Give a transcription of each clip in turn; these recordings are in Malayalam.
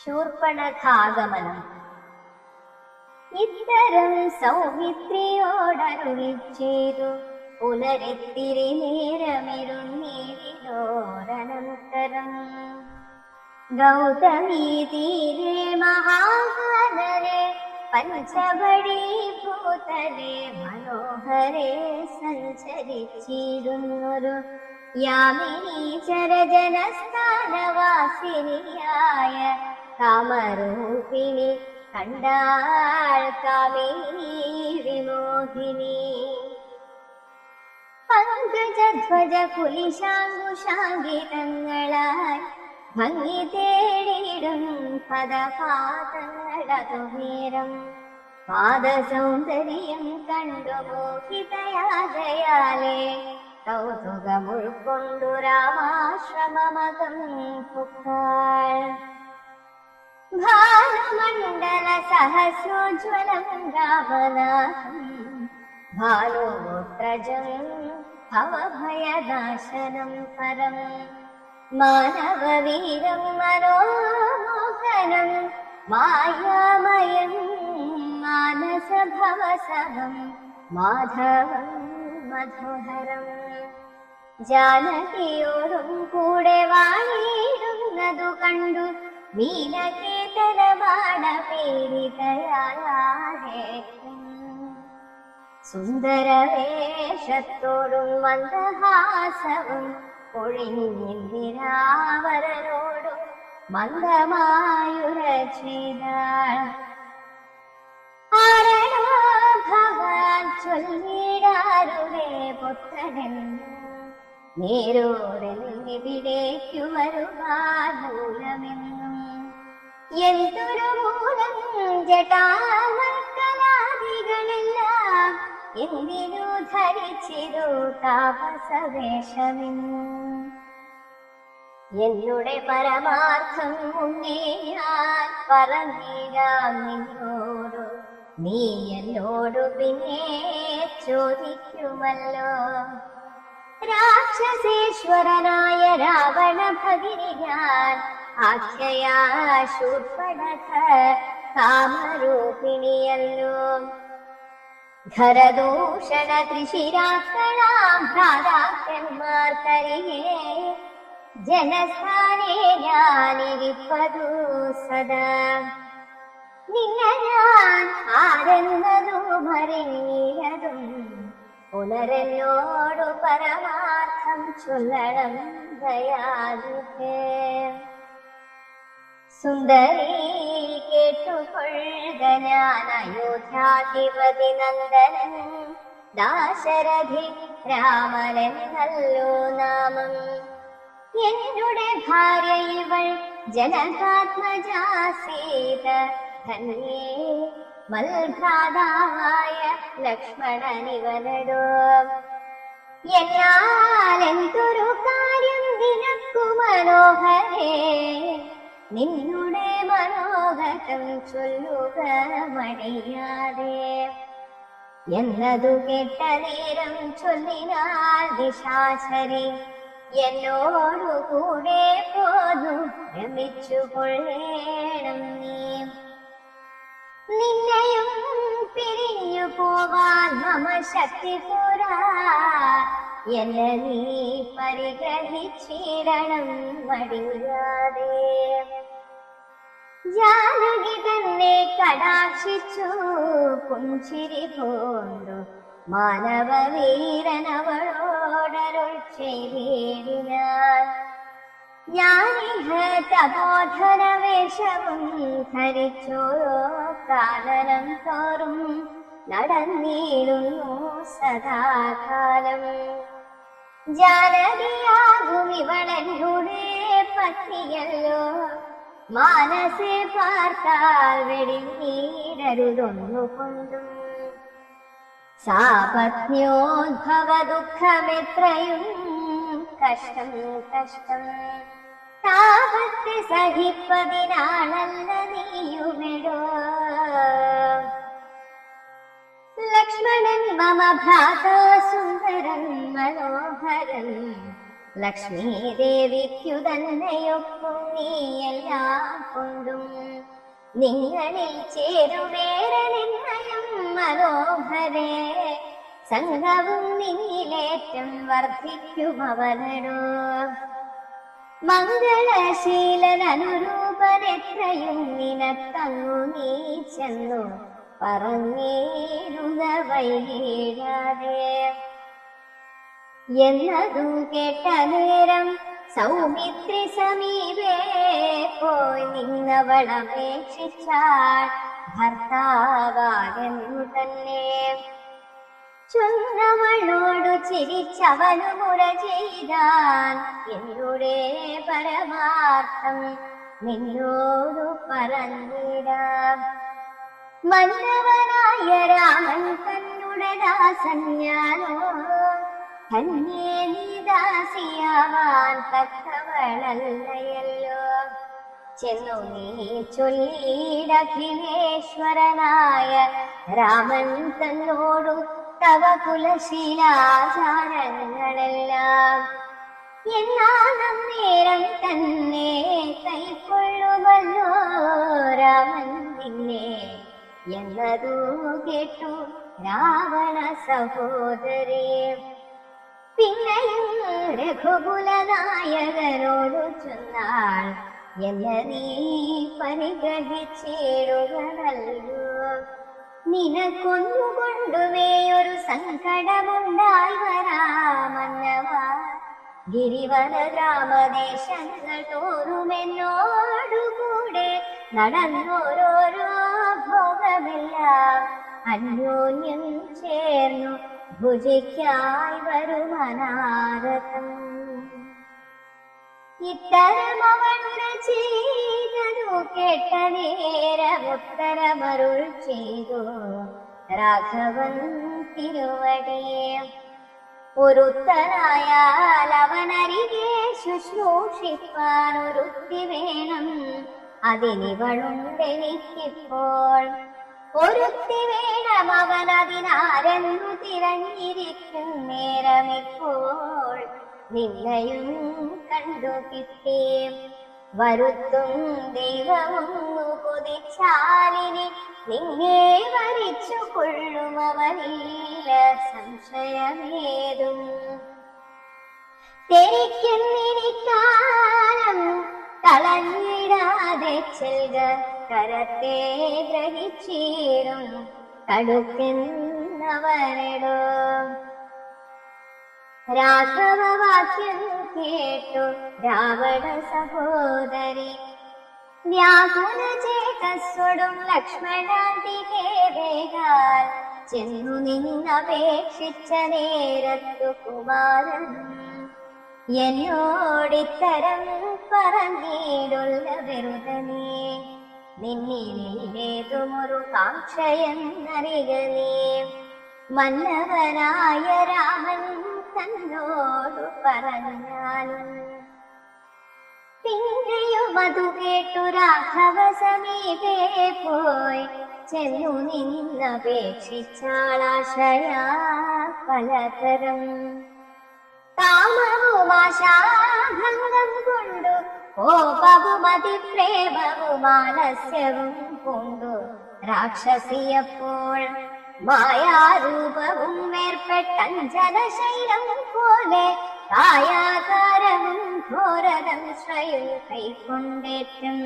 ശൂർപ്പണഖാഗമനം. ഇത്തരം സൗമിത്രിയോടരുളി ചെയ്തു പുനരെത്തിരി നേരമിരുന്നീരിനോരനന്തരം. ഗൗതമീ തീരെ മഹാകാനരെ പഞ്ചവടി ഭൂതലെ മനോഹരെ സഞ്ചരിച്ചിരുന്നൊരു യാമിനി ചരജനസ്ഥാനവാസിനിയായ കാമരൂപിണി കണ്ടാൾ കാമിനി വിമോഹിനി. പങ്കജധ്വജ കുലിശാങ്കുശാങ്കിതങ്ങളാൽ ഭംഗി തേടിയിടും പദപാദങ്ങളതുമേരം പാദസൗന്ദര്യം കണ്ടു മോഹിതയാകയാലേ കൗതുകമുൾക്കൊണ്ടു രാമാശ്രമമകം പുക്കാൾ. ഭാനുമണ്ഡല സഹസ്രോജ്വലം രാമനാഥം ഭാനുപുത്രജം ഭവഭയനാശനം പരം മാനവവീരം മനോമോഹനം മായാമയം മാനസഭവസവം മാധവം മധുഹരം. ജാനകിയോടും കൂടെ വാണിടുന്നതു കണ്ടു നീലകേതനമാണ പേരിതയാളേ. സുന്ദരവേഷത്തോടും മന്ദഹാസവും ഒഴിഞ്ഞിന്ദിരാവരനോടും മന്ദമായുര ചെയ്താൾ. ആരണോ ഭഗവാൻ ചൊല്ലിടാരുടെ പുത്രനെന്ന് നേരോടെന്നിവിടേക്കു വരുവാൻ മൂലമെന്നും എന്തൊരു മൂലം ജടാമർക്കലാദികളെല്ലാം എന്തിനു ധരിച്ചിരു താപസവേഷമെന്നും എന്നുടെ പരമാർത്ഥം മുന്നേ ഞാൻ പറഞ്ഞിരാം നിന്നോടു. നീ എന്നോടു പിന്നെ ചോദിക്കുമല്ലോ. രാക്ഷസേശ്വരനായ രാവണ ഭഗിനി ഞാൻ ആഖ്യയാ ശൂർപ്പണഖ കാമരൂപിണിയല്ലോ. ഖരദൂഷണ ത്രിശിരാക്കളാം ഭ്രാതാക്കന്മാർക്കരികെ ജനസ്ഥാനേ ഞാനിരിപ്പതു സദാ. നിന്നെ ഞാൻ ആരെന്നതും അറിഞ്ഞില്ലതും പുനരെന്നോടു പരമാർത്ഥം ചൊല്ലണം ദയാലുഹേ. സുന്ദരീ കേട്ടുകൊള്ളുക ഞാൻ അയോധ്യാധിപതി നന്ദനൻ ദാശരഥി രാമനെന്നല്ലോ നാമം. എന്നുടെ ഭാര്യ ഇവൾ ജനകാത്മജാ സീത ധന്യേ മൽഭ്രാതാവായ ലക്ഷ്മണനിവനടോ. എന്നാൽ എന്തൊരു കാര്യം നിനക്കു മനോഹരേ, നിന്നുടെ മനോഹരം ചൊല്ലുക മടിയാതെ എന്നതു കേട്ട നേരം ചൊല്ലിനാൾ ദിശാചരി എന്നോടു കൂടെ പോന്നു രമിച്ചു കൊള്ളേണം നീ. നിന്നെയും പിരിഞ്ഞു പോവാൻ മമ ശക്തി പോരാ, എന്നെ നീ പരിഗ്രഹിച്ചിടണം മടിയാതെ. ജാനകി തന്നെ കടാക്ഷിച്ചു പുഞ്ചിരി പോണ്ടു മാനവവീരനവളോടരുൾ ചെയ്തിടിനാൾ. ഞാനിഹ തപോധന വേഷവും ധരിച്ചോരോ കാനനം തോറും നടന്നിടുന്നു സദാകാലം. ജാനകിയാകും ഇവളെന്നുടെ പത്നിയല്ലോ, മാനസെ പാർത്താൽ വെടിഞ്ഞീടരുതൊന്നുകൊണ്ടും. സാപത്ന്യോദ്ഭവ ദുഃഖമെത്രയും കഷ്ടം കഷ്ടം, താപത്തെ സഹിപ്പതിനാണല്ല നീയുമെടോ. ലക്ഷ്മണൻ മമ ഭ്രാതാ സുന്ദരൻ മനോഹരൻ, ലക്ഷ്മീ ദേവിക്കു തന്നെയൊക്കും നീ എല്ലാം കൊണ്ടും. നിങ്ങളിൽ ചേരുവേറെ നിർണയം മനോഹരേ, സംഘവും നിന്നിലേറ്റം വർദ്ധിക്കുമവനടോ. മംഗളശീലനനുരൂപനെത്രയും നിനക്കങ്ങു നീ ചെന്നു പറഞ്ഞേരുക വൈകിടാതെ. എന്നതു കേട്ട നേരം സൗമിത്രി സമീപേ പോയി നിന്നവളപേക്ഷിച്ചാൾ ഭർത്താവാകെന്നു തന്നെ. ചൊന്നവളോടു ചിരിച്ചവനു മുറ ചെയ്താൻ, എന്നുടെ പരമാർത്ഥം നിന്നോടു പറഞ്ഞിടാം. മന്നവനായ രാമൻ തന്നുടെ ദാസൻ ഞാനോ, ധന്യേ നീ ദാസിയാവാൻ തക്കവളല്ലയല്ലോ. ചെന്നു നീ ചൊല്ലിടഖിലേശ്വരനായ രാമൻ തന്നോടു തവ കുലശീലാചാരങ്ങളെല്ലാം. എന്നാന്നേരം തന്നെ കൈക്കൊള്ളുമല്ലോ രാമൻ നിന്നെ എന്നതു കേട്ടു രാവണ സഹോദരേ. പിന്നെയും രഘുകുലനായകനോടു ചൊന്നാൾ, എന്നെ നീ പരിഗ്രഹിച്ചിടുകയല്ലോ. നിനക്കൊന്നുകൊണ്ടുമേ ഒരു സങ്കടമുണ്ടായി വരാമന്നവ. ഗിരിവന ഗ്രാമദേശങ്ങൾ തോറുമെന്നോടുകൂടെ നടന്നോരോരോ ഭോഗമെല്ലാം അന്യോന്യം ചേർന്നു ഭുജിക്കായി വരുമനാരതം. ഇത്തരം അവളുര ചെയ്തതു കേട്ട നേരം ഉത്തരമരുൾ ചെയ്തു രാഘവൻ തിരുവടിയെ. ഒരുത്തനായാൽ അവനരികെ ശുശ്രൂഷിപ്പാൻ ഒരുത്തി വേണം, അതിനിവളുണ്ടെനിക്കിപ്പോൾ. ഒരുത്തി വേണം അവനതിനാരെന്നു തിരഞ്ഞിരിക്കും നേരമിപ്പോൾ. നിന്നെയും കണ്ടു കിട്ടി വരുത്തും ദൈവമൊന്നു കൊതിച്ചാലിനി നിന്നെ വരിച്ചു കൊള്ളുമവനില്ല സംശയമേതും. തെരിക്കുന്നിനിക്കാലം കളഞ്ഞിടാതെ ചെൽക, കരത്തെ ഗ്രഹിച്ചിടും കടുക്കുന്നവനടോ. രാഘവവാക്യം കേട്ടു രാവണ സഹോദരി വ്യാകുല ചേതസ്സോടും ലക്ഷ്മണാന്തികേ വേഗാൽ ചെന്നു നിന്നപേക്ഷിച്ച നേരത്തു കുമാരൻ എന്നോടിത്തരം പറഞ്ഞിടുള്ള വെറുതനേ. നിന്നിലേതുമൊരു കാംക്ഷയെന്നറിക നീ, മന്നവനായ രാമൻ തന്നോടു പറഞ്ഞാലും. പിന്നെയും അതു കേട്ടു രാഘവ സമീപേ പോയി ചെന്നു നിന്നപേക്ഷിച്ചാളാശയാ പലതരം. കാമവും ആശാഭംഗം കൊണ്ടു കോപവും അതിപ്രേമവും ആലസ്യവും കൊണ്ടു രാക്ഷസിയപ്പോൾ മായാരൂപവും ഏർപ്പെട്ടഞ്ജനശൈലം പോലെ കായാകാരവും ഘോരതം ശ്രയും കൈക്കൊണ്ടേറ്റും.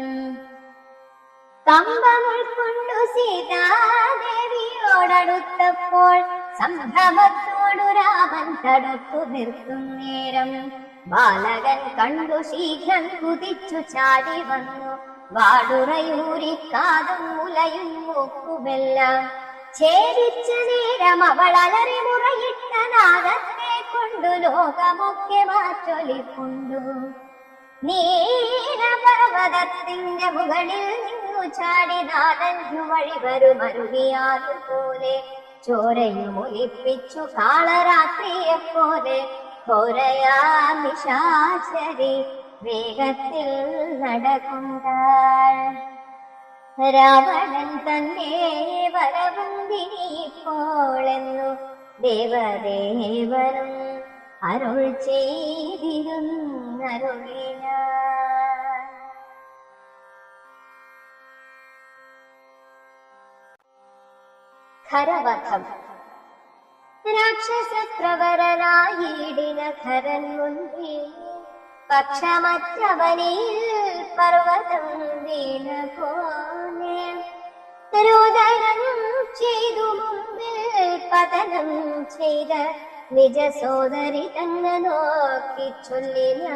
കമ്പം ഉൾക്കൊണ്ടു സീതാദേവിയോടടുത്തപ്പോൾ സംഭ്രമത്തോടു രാമൻ തടുത്തു നിർത്തും നേരം ബാലകൻ കണ്ടു ശീഘ്രം കുതിച്ചു ചാടി വന്നു. വാടുറയൂരിക്കാതും മുലയും മൂക്കുമെല്ലാം ഛേദിച്ച നേരം അവൾ അലറി മുറയിട്ട നാദത്തെ കൊണ്ടു ലോകമൊക്കെ മാറ്റൊലിക്കൊണ്ടു. നീലപർവതത്തിന്റെ മുകളിൽ നിന്നു ചാടി നാടഞ്ഞു വഴി വരുമരുവിയാതുപോലെ ചോരയും ഒലിപ്പിച്ചു കാളരാത്രിയെപ്പോലെ ഘോരയാ നിശാചരി വേഗത്തിൽ നടക്കുണ്ടാൾ. രാവണൻ തന്നെ വരവന്തിനിപ്പോളെന്നു ദേവദേവനും അരുൾ ചെയ്തിരുന്നരുളിന. ഖരവധം. രാക്ഷസപ്രവരനായിടിന ഖരൻ മുൻപിൽ പക്ഷമറ്റവനിൽ പർവ്വതം വീണ പോലെ രോദനം ചെയ്തു മുമ്പിൽ പതനം ചെയ്ത നിജ സോദരി തന്നെ നോക്കി ചൊല്ലിനാശുഖരൻ.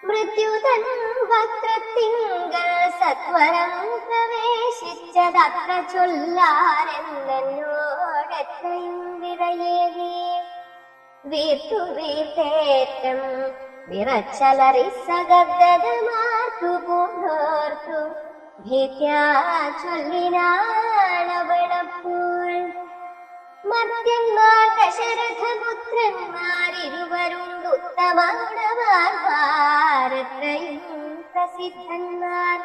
മൃത്യുതൻ വക്രത്തിങ്കൽ സത്വരം പ്രവേശിച്ചതത്ര ചൊല്ലാരെന്നോടെത്രയും വിറയേകി വീർത്തു വീർത്തേറ്റം വിറച്ചലറി സഗദ്ഗതമാർത്തു പൂർത്തു ഭീത്യാ ചൊല്ലിനാണവളപ്പോൾ. മർത്യന്മാർ ദശരഥപുത്രന്മാരിരുവരുണ്ടുത്തമ ഗുണവാന്മാരെത്രയും പ്രസിദ്ധന്മാർ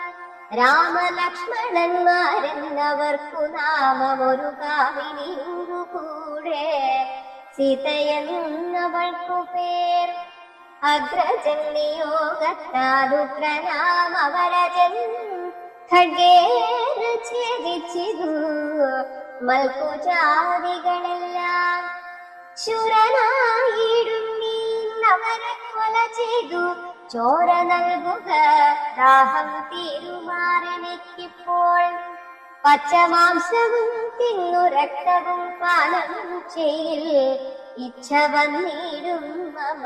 രാമലക്ഷ്മണന്മാരെന്നവർക്കു നാമമൊരു കാമിനിയുണ്ടു കൂടെ സീതയെന്നവൾക്കു പേർ. അഗ്രജൻ നിയോഗത്താലുഗ്രനാമവരജൻ ഖഡ്ഗേന ഛേദിച്ചിതു മൽക്കുജാതികളെല്ലാം. ശൂരനായിടുന്നവരെ കൊല ചെയ്തു ചോര നൽകുക ദാഹം തീരുമാറെനിക്കിപ്പോൾ. പച്ചമാംസവും തിന്നു രക്തവും പാനം ചെയ്യിൽ ഇച്ഛ വന്നിടും മമ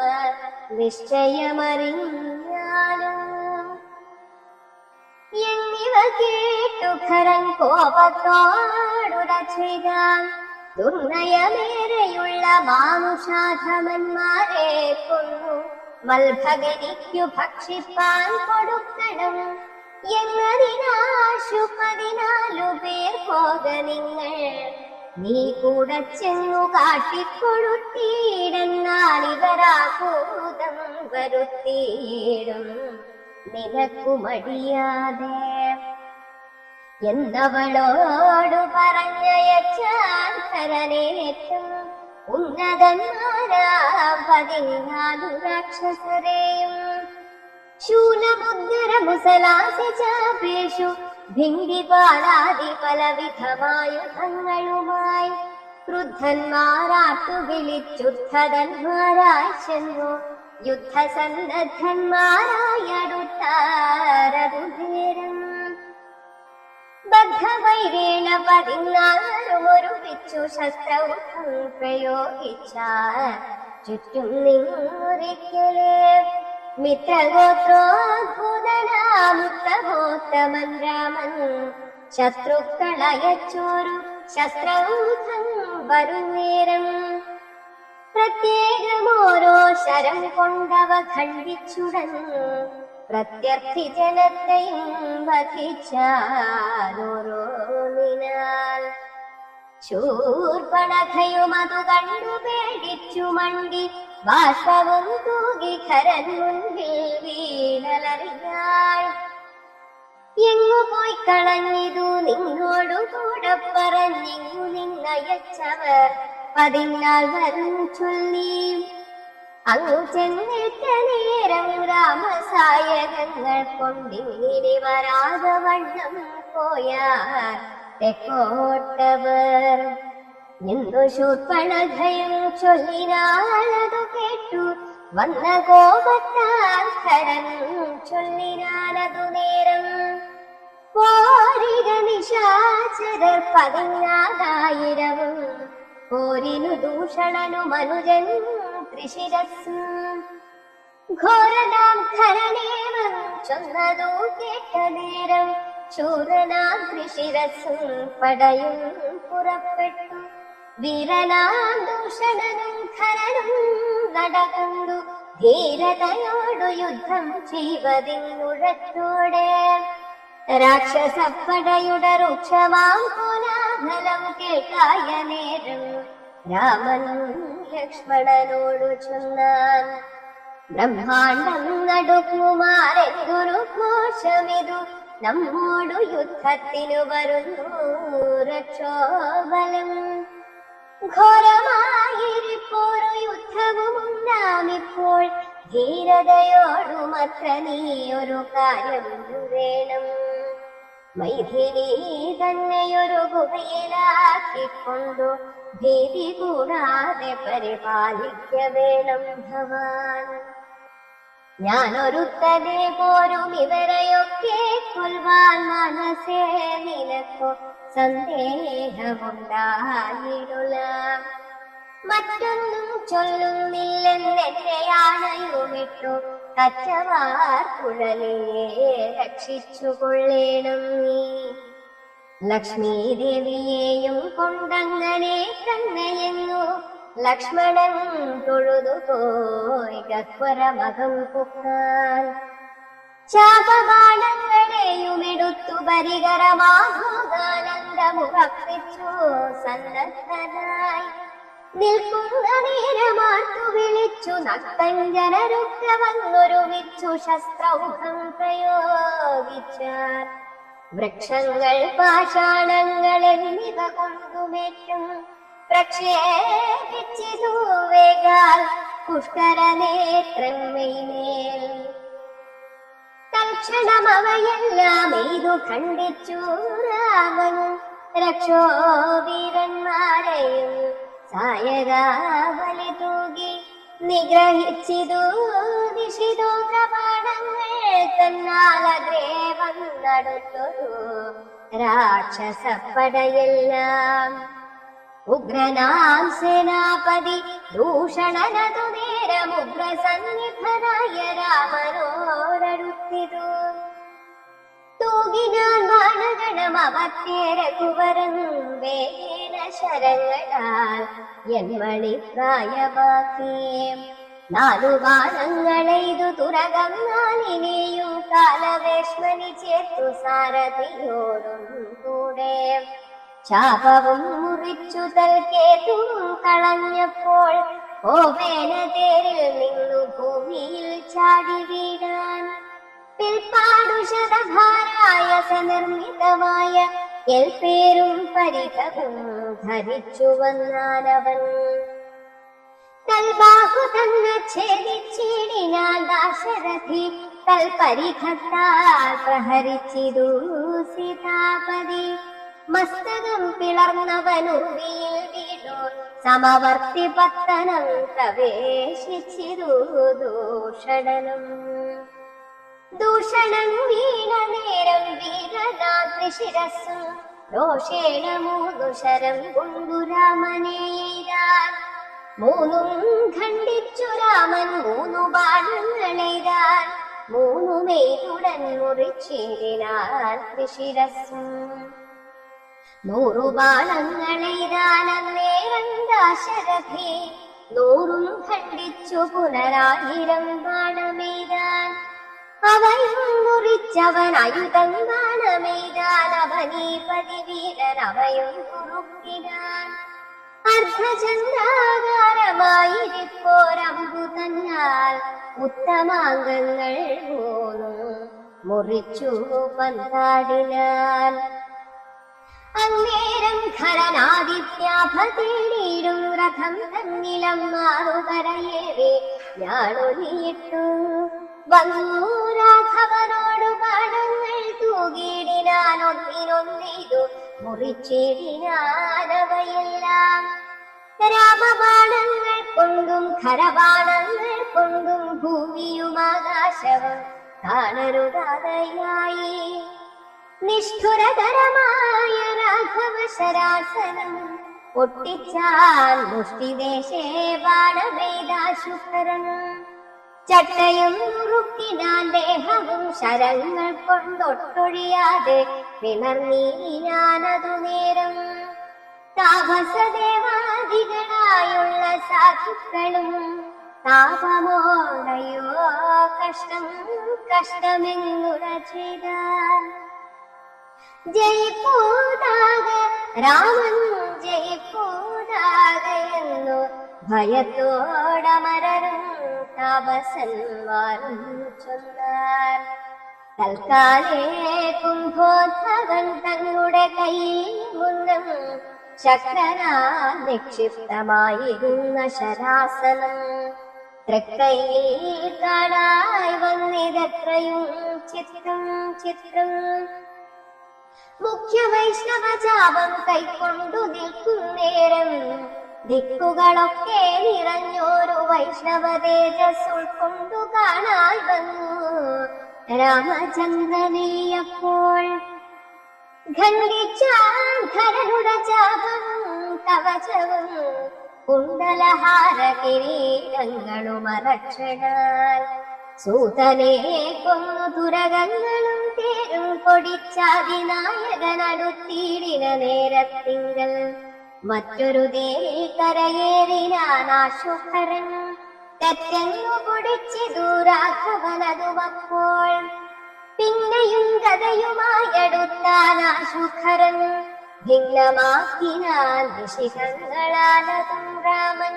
നിശ്ചയമറിഞ്ഞാലും. എന്നിവ കേട്ടു ഖരൻ കോപത്തോടുട ചെയ്താൻ ദുർനയമേറെയുള്ള മാനുഷാധമന്മാരെ കൊന്നു മൽഭഗനിക്കു ഭക്ഷിപ്പാൻ കൊടുക്കണം എന്നതിനാശു 14 പേർ പോക നിങ്ങൾ. നീ കൂടെ ചെന്നു കാട്ടിക്കൊടുത്തീടെന്നാൽ ഇവരാകൂതം വരുത്തിയിടും നിനക്കു മടിയാതെ എന്നവളോടു പറഞ്ഞയച്ചാൻ ഖരനേറ്റം ഉന്നതന്മാരാം 14 രാക്ഷസരെയും. ശൂലമുദ്ഗരമുസലാസിചാപേഷു ഭിംഗിപാലാദി പലവിധമായുധങ്ങളുമായി ക്രുദ്ധന്മാരാട്ടു വിളിച്ചുദ്ധന്മാരായി ചെന്നു യുദ്ധസന്നദ്ധന്മാരായടുത്താരതുനേരം. ബദ്ധവൈരേണ 14 ഒരുമിച്ചു ശസ്ത്രൗഘം പ്രയോഗിച്ചാൽ ചുറ്റും നിന്നൊരിക്കലേ മിത്രഗോത്രോദ്ഭുതനാമുത്തമോത്തമൻ രാമൻ ശത്രുക്കളയച്ചോരു ശസ്ത്രൗഘം വരുന്നേരം. പ്രത്യേകമോരോ ശരം കൊണ്ടവ ഖണ്ഡിച്ചുടൻ പ്രത്യർത്ഥി ജനത്തെയും വധിച്ചാലോരോന്നിനാൽ. ശൂർപ്പണഖയും അതു കണ്ടു പേടിച്ചു മണ്ടി ബാഷ്പവും തൂകി ഖരൻ മുൻപിൽ വീണലറിയാൾ. എങ്ങു പോയി കളഞ്ഞിതു നിന്നോടു കൂടെ പറഞ്ഞിങ്ങു നിന്നയച്ചവർ 14 വരും ചൊല്ലി. അങ്ങു ചെന്നിട്ട നേരം രാമസായകങ്ങൾ കൊണ്ടിങ്ങനെ വരാതെ വണ്ണം പോയാൽ തെക്കോട്ടവർ. എന്തു ശൂർപ്പണഖയും ചൊല്ലിനാളതു കേട്ടു വന്ന കോപത്താൽ ഖരൻ ചൊല്ലിനാലതു നേരം. പോരിക നിശാചരർ 14,000 പോരിനു ദൂഷണനു മനുജൻ ത്രിശിരസ്സും. ഘോരനാം ഖരനേവം ചൊന്നതു കേട്ട നേരം ശൂരനാം ത്രിശിരസ്സും പടയും പുറപ്പെട്ടു. വീരനാം ദൂഷണനും ഖരനും നടകണ്ടു ധീരതയോടു യുദ്ധം ചെയ്വതിനുഴത്തോടെ. രാക്ഷസപ്പടയുടെ രൂക്ഷമാം കോലാഹലം കേട്ടായ നേരം രാമൻ ലക്ഷ്മണനോടു ചൊന്നാൻ. ബ്രഹ്മാണ്ഡം നടുക്കുമാരെന്തൊരു ഘോഷമിതു, നമ്മോടു യുദ്ധത്തിനു വരുന്നു രക്ഷോബലം. ഘോരമായിരിപ്പോരു യുദ്ധവുമുണ്ടാമിപ്പോൾ, ധീരതയോടുമത്ര നീ ഒരു കാര്യം വേണം. മൈഥിലി തന്നെയൊരു ഗുഹയിലാക്കിക്കൊണ്ടു ഭീതി കൂടാതെ പരിപാലിക്ക വേണം ഭവാൻ. ഞാനൊരുത്തനെ പോരും ഇവരെയൊക്കെ കൊൽവാൻ മനസ്സേ നിനക്കോ സന്ദേഹമുണ്ടായിടുക. മറ്റൊന്നും ചൊല്ലുന്നില്ലെന്നെയാണയുമിട്ടു കച്ചവാർ കുഴലിയെ രക്ഷിച്ചുകൊള്ളേണം നീ. ലക്ഷ്മീ ദേവിയെയും കൊണ്ടങ്ങനെ തന്നെയെന്നു ലക്ഷ്മണൻ തൊഴുതുപോയി ഗഹ്വരമകം പുക്കാൻ. ശാപബാണങ്ങളെയും എടുത്തു പരികരമാനന്ദമുറപ്പിച്ചു സന്നദ്ധനായി നിൽക്കുന്ന നേരമാർത്തു വിളിച്ചു നക്തഞ്ജനരുക്ക വന്നൊരുമിച്ചു ശസ്ത്രൗഹം പ്രയോഗിച്ചാർ. വൃക്ഷങ്ങൾ പാഷാണങ്ങൾ എന്നിവ കൊണ്ടുമേറ്റും പ്രക്ഷേപിച്ചിതു വേഗാൽ പുഷ്കരനേത്രം മെയ്മേൽ. തൽക്ഷണം അവയെല്ലാം ഇതു ഖണ്ഡിച്ചു രാമൻ രക്ഷോവീരന്മാരെയും സായകാവലി തൂകി നിഗ്രഹിച്ചിതു ദിശിതു പ്രമാണങ്ങൾ തന്നാലഗ്രേ വന്നടുത്തൊരു രാക്ഷസപ്പടയെല്ലാം. ഉഗ്രനാം സേനാപതി ദൂഷണനതു നേരം ഉഗ്രസന്നിധനായ രാമനോടടുത്തിതു. തൂകിനാൻ ബാണഗണം അവത്തേരെ കുവരൻ വേഗേന ശരങ്ങളാൽ എന്മണിപ്രായമാക്കി. 4 ബാണങ്ങളെയ്തു തുരകം 4നെയും കാലവേശ്മനി ചേർത്തു സാരഥിയോടും കൂടെ. ശാപവും മുറിച്ചു തൽക്കേതും കളഞ്ഞപ്പോൾ ഓവേന തേരിൽ നിന്നു ഭൂമിയിൽ ചാടി വീഴാൻ. പിൽപ്പാടു ശതഭാരായ സനിർമ്മിതമായ എൽപേരും പരിതവും ധരിച്ചു വന്നാനവൻ. തൽബാഹു തന്നെ ഛേദിച്ചിടിനാൻ ദാശരഥി തൽപരിഖത്താൽ പ്രഹരിച്ചിതു സീതാപതി. മസ്തകം പിളർന്നവനുർവിയിൽ വീണു സമവർത്തി പത്തനം പ്രവേശിച്ചിരു ദൂഷണനും. ദൂഷണം വീണ നേരം വീരനാത്രിശിരസ്സും രോഷേണ 3 ശരം കൊണ്ടു രാമനെ എയ്താൻ. 3ഉം ഖണ്ഡിച്ചു രാമൻ 3 ബാണങ്ങളെയ്താൻ. 3മെയ്തുടൻ മുറിച്ചിടിനാൻ ത്രിശിരസ്സും. 100 ബാണങ്ങളെയ്താൻ അന്നേരം ദാശരഥി 100ഉം ഖണ്ഡിച്ചു പുനരായിരം ബാണമെയ്താൻ. അവയും മുറിച്ചവൻ അയുധം ബാണമെയ്താൻ. അവനീപതി വീരൻ അവയും കുറുക്കിനാൻ. അർദ്ധചന്ദ്രാകാരമായിരിപ്പോരമ്പു തന്നാൽ ഉത്തമാംഗങ്ങൾ 3 മുറിച്ചു പന്താടിനാൻ. അന്നേരം ഖരനാദിത്യാഭതീടും രഥം തന്നിലം മാറുകരയേറി ഞാനൊലിയിട്ടു വന്നു രാഘവനോടു ബാണങ്ങൾ തൂകിടിനാൻ. ഒന്നിനൊന്നിതു മുറിച്ചിടിനാനവയെല്ലാം. രാമബാണങ്ങൾ കൊണ്ടും ഖരബാണങ്ങൾ കൊണ്ടും ഭൂമിയും ആകാശവും കാണരുതാതയായി. നിഷ്ഠുരതരമായ രാഘവ ശരാസനം പൊട്ടിച്ചാൽ മുഷ്ടിദേശേ ബാണമേതാശുക്കരൻ. ചട്ടയും നുറുക്കിനാൻ ദേഹവും ശരങ്ങൾ കൊണ്ടൊട്ടൊഴിയാതെ പിളർന്നീനാനതു നേരം. താപസദേവാദികളായുള്ള സാധുക്കളും താപമോടയോ കഷ്ടം കഷ്ടമെന്നുറ ചെയ്താൽ. ജയിപ്പൂതാക രാമൻ ജയിപ്പൂതാകയെന്നു ഭയത്തോടമരരും താപസന്മാരും ചൊന്നാർ. തൽക്കാലേ കുംഭോദ്ഭവൻ തങ്ങളുടെ കയ്യിൽ മുന്നം ശക്തനാ നിക്ഷിപ്തമായിരുന്ന ശരാസനം തൃക്കൈയിൽ കാണായി വന്നിതെത്രയും ചിത്രം ചിത്രം. മുഖ്യ വൈഷ്ണവ ചാപം കൈക്കൊണ്ടു നിൽക്കും നേരം ദിക്കുകളൊക്കെ നിറഞ്ഞോരു വൈഷ്ണവ തേജസ് ഉൾക്കൊണ്ടു കാണാൻ വന്നു രാമചന്ദ്രനെയപ്പോൾ. ഖണ്ഡിച്ചാൻ ഖരനുടെ ചാപം കവചവും കുണ്ടലഹാര കിരീടങ്ങളും അരക്ഷണാൽ സൂതനെ കൊന്നു തുരകങ്ങളും തേരും പൊടിച്ചാതിനായകനടുത്തിടിന നേരത്തിങ്കൽ മറ്റൊരു ദേവി കരയേറിനാശുഭരൻ തെറ്റെങ്ങു പൊടിച്ചിതു രാഘവനതുമപ്പോൾ. പിന്നെയും ഗതയുമായടുത്താനാശുഖരൻ ഭിന്നമാക്കിനാൻ ഋഷികങ്ങളാലതും രാമൻ.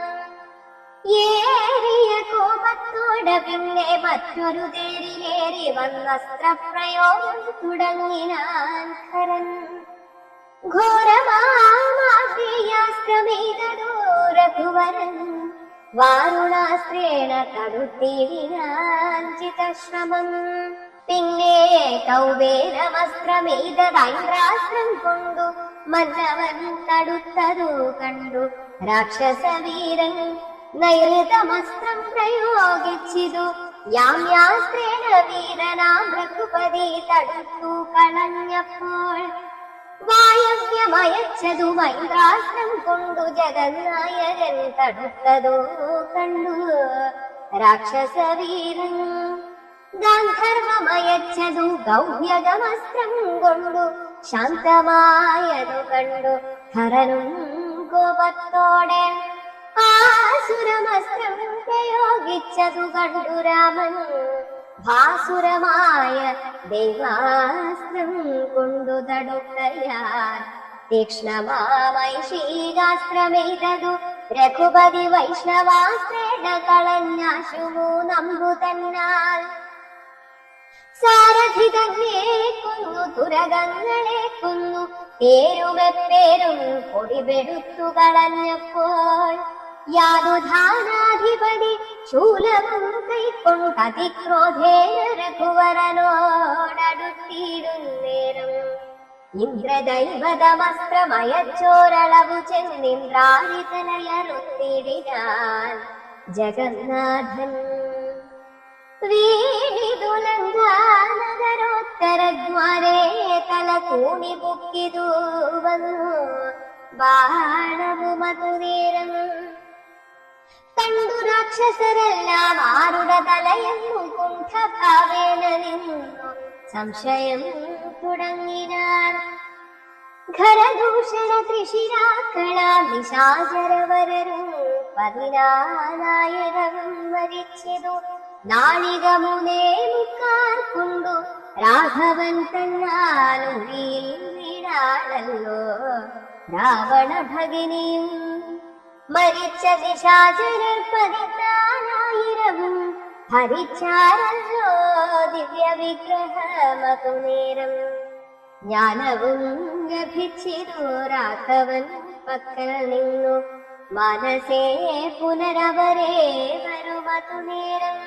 ഏറിയ കോപത്തോടെ പിന്നെ മറ്റൊരു തേരിലേറി വന്നസ്ത്രപ്രയോഗം തുടങ്ങിനാൻ ഖരൻ. ഘോരമാസ്ത്രമെയ്തോ രഘുവരൻ വാരുണാസ്ത്രേണ തടുത്തിടിനാൻ ചിതശ്രമം. പിന്നെ കൗബേരമസ്ത്രമെയ്തൈന്ദ്രാസ്ത്രം കൊണ്ടു മന്നവൻ തടുത്തതു കണ്ടു രാക്ഷസവീരൻ. നൈഋതമസ്ത്രം പ്രയോഗിച്ചിതു യാമ്യാസ്ത്രേണ വീരനാം രഘുപതി തടുത്തു കളഞ്ഞപ്പോൾ. വായവ്യമയച്ചതു മൈന്ദ്രാസ്ത്രം കൊണ്ടു ജഗന്നായകൻ തടുത്തതു കണ്ടു രാക്ഷസവീരൻ. ഗാന്ധർവമയച്ചതു ഗൗഹ്യകമസ്ത്രം കൊണ്ടു ശാന്തമായതു കണ്ടു ഖരനും കോപത്തോടെ. ആസുരമസ്ത്രം പ്രയോഗിച്ചതു കണ്ടു രാമൻ ഭാസുരമായ ദൈവാസ്ത്രം കൊണ്ടു തടുക്കയാൽ. തീക്ഷ്ണമാമൈഷീകാസ്ത്രമെയ്തതു രഘുപതി വൈഷ്ണവാസ്ത്രേണ കളഞ്ഞാശു മൂന്നമ്പു തന്നാൽ. സാരഥി തന്നെ കൊന്നു തുരകങ്ങളെ കൊന്നു പേരുമെപ്പേരും പൊടിപെടുത്തു കളഞ്ഞപ്പോൾ. യാതുധാനാധിപതി ശൂലവും കൈക്കൊണ്ടതിക്രോധേന രഘുവരനോടടുത്തിടുന്നേരം ഇന്ദ്രദൈവതമസ്ത്രമയച്ചോരളവു ചെന്നിന്ദ്രാരിതലയറുത്തിടിനാൻ ജഗന്നാഥൻ. വീണിതുലങ്കാനഗരോത്തരദ്വാരേ തല കൂണി പൊക്കിതു വന്നു ബാണവുമതുനേരം. കണ്ടു രാക്ഷസരെല്ലാം ആരുടെ തലയെന്നു കുണ്ഠഭാവേന നിന്നു സംശയം തുടങ്ങിനാൻ. ഖരദൂഷണ ത്രിശിരാക്കള നിശാചരവരരും 14,000 വരിച്ചിതു നാഴിക 3 കൊണ്ടു രാഘവൻ തന്നാലുള്ളിൽ വീണാളല്ലോ രാവണ ഭഗിനിയും. മരിച്ച നിശാചരർ 14,000 ഭരിച്ചാരല്ലോ ദിവ്യ വിഗ്രഹമതുനേരം. ജ്ഞാനവും ലഭിച്ചിരു രാഘവൻ പക്കൽ നിന്നു മനസേ പുനരവരെ വരുമതുനേരം.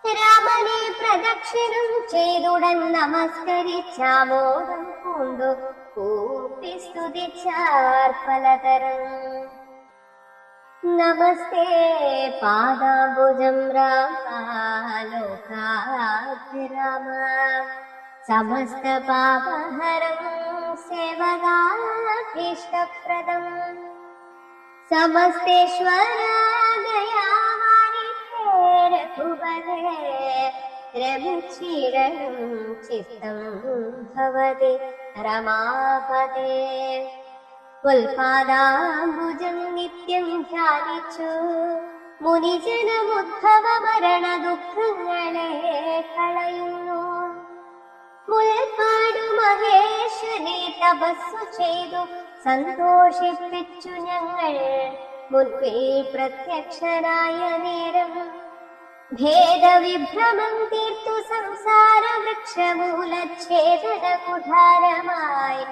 രാമനെ പ്രദക്ഷിണം ചെയ്തുടൻ നമസ്കരിച്ചാമോദം പൂണ്ടു കൂപ്പി സ്തുതിച്ചാർ പലതരം. നമസ്തേ പാദാംബുജം രാമലോകാഭിരാമ സമസ്ത പാപഹരം സേവകാഭീഷ്ടപ്രദം. സമസ്തേശ്വരാദയാവാരിധേ രഘുപതേ രമിച്ചിരം ചിത്തം ഭവതി രമാപതേ. പുൽപാദാംബുജം നിത്യം ധ്യാനിച്ചു മുനിജനമുദ്ഭവ മരണ ദുഃഖങ്ങളെ കളയുന്നു. മുൽപ്പാടു മഹേശ്വരി തപസ്സു ചെയ്തു സന്തോഷിപ്പിച്ചു ഞങ്ങൾ മുൻപേ പ്രത്യക്ഷനായ നേരം. ഭേദവിഭ്രമം തീർത്തു സംസാര വൃക്ഷമൂലച്ഛേദന കുഠാരമായി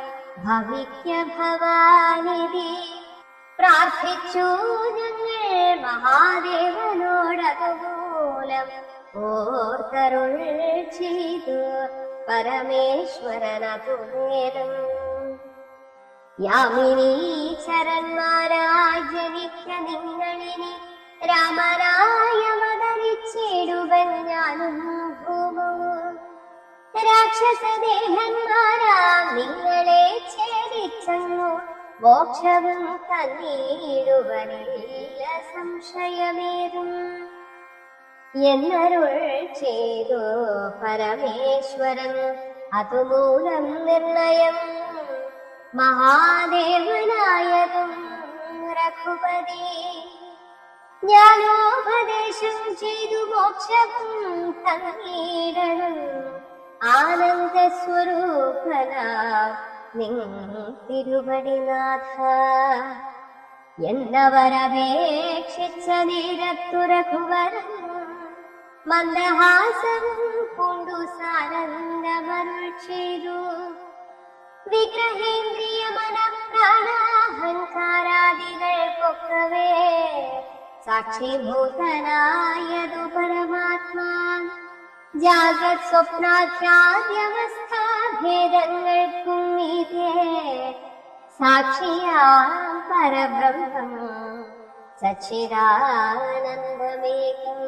ഭവിക്ക ഭവാനിധി. പ്രാർത്ഥിച്ചു ഞങ്ങൾ മഹാദേവനോടതുമൂലം ഓർത്തരുൾ ചെയ്തു പരമേശ്വരനതു നേരം. യാമിനീശ്വരന്മാരായി ജനിക്ക നിങ്ങളിനി രാമനായമതരിച്ചിടുവൻ ഞാനും ഭൂമവും. രാക്ഷസദേഹന്മാരാം നിങ്ങളെ ഛേദിച്ചങ്ങു മോക്ഷവും തന്നീടുവനില്ല സംശയമേതും എന്നരുൾ ചെയ്തു പരമേശ്വരൻ. അതുമൂലം നിർണയം മഹാദേവനായതും രഘുപതി. ജ്ഞാനോപദേശം ചെയ്തു മോക്ഷവും തന്നീടണം ആനന്ദ സ്വരൂപന നിൻ തിരുവടിനാഥ. എന്നവരപേക്ഷിച്ച നേരത്തു രഘുവരൻ മന്ദഹാസവും കൊണ്ടു സാനന്ദമരുൾ ചെയ്തു. വിഗ്രഹേന്ദ്രിയ മനഃപ്രാണാഹങ്കാരാദികൾ പൊക്കവേ സാക്ഷിഭൂതനായതു പരമാത്മാ. ജാഗ്രത് സ്വപ്നാധ്യാദ്യവസ്ഥാ ഭേദങ്ങൾക്കും മീതേ സാക്ഷിയാം പരബ്രഹ്മം സച്ചിദാനന്ദമേകം.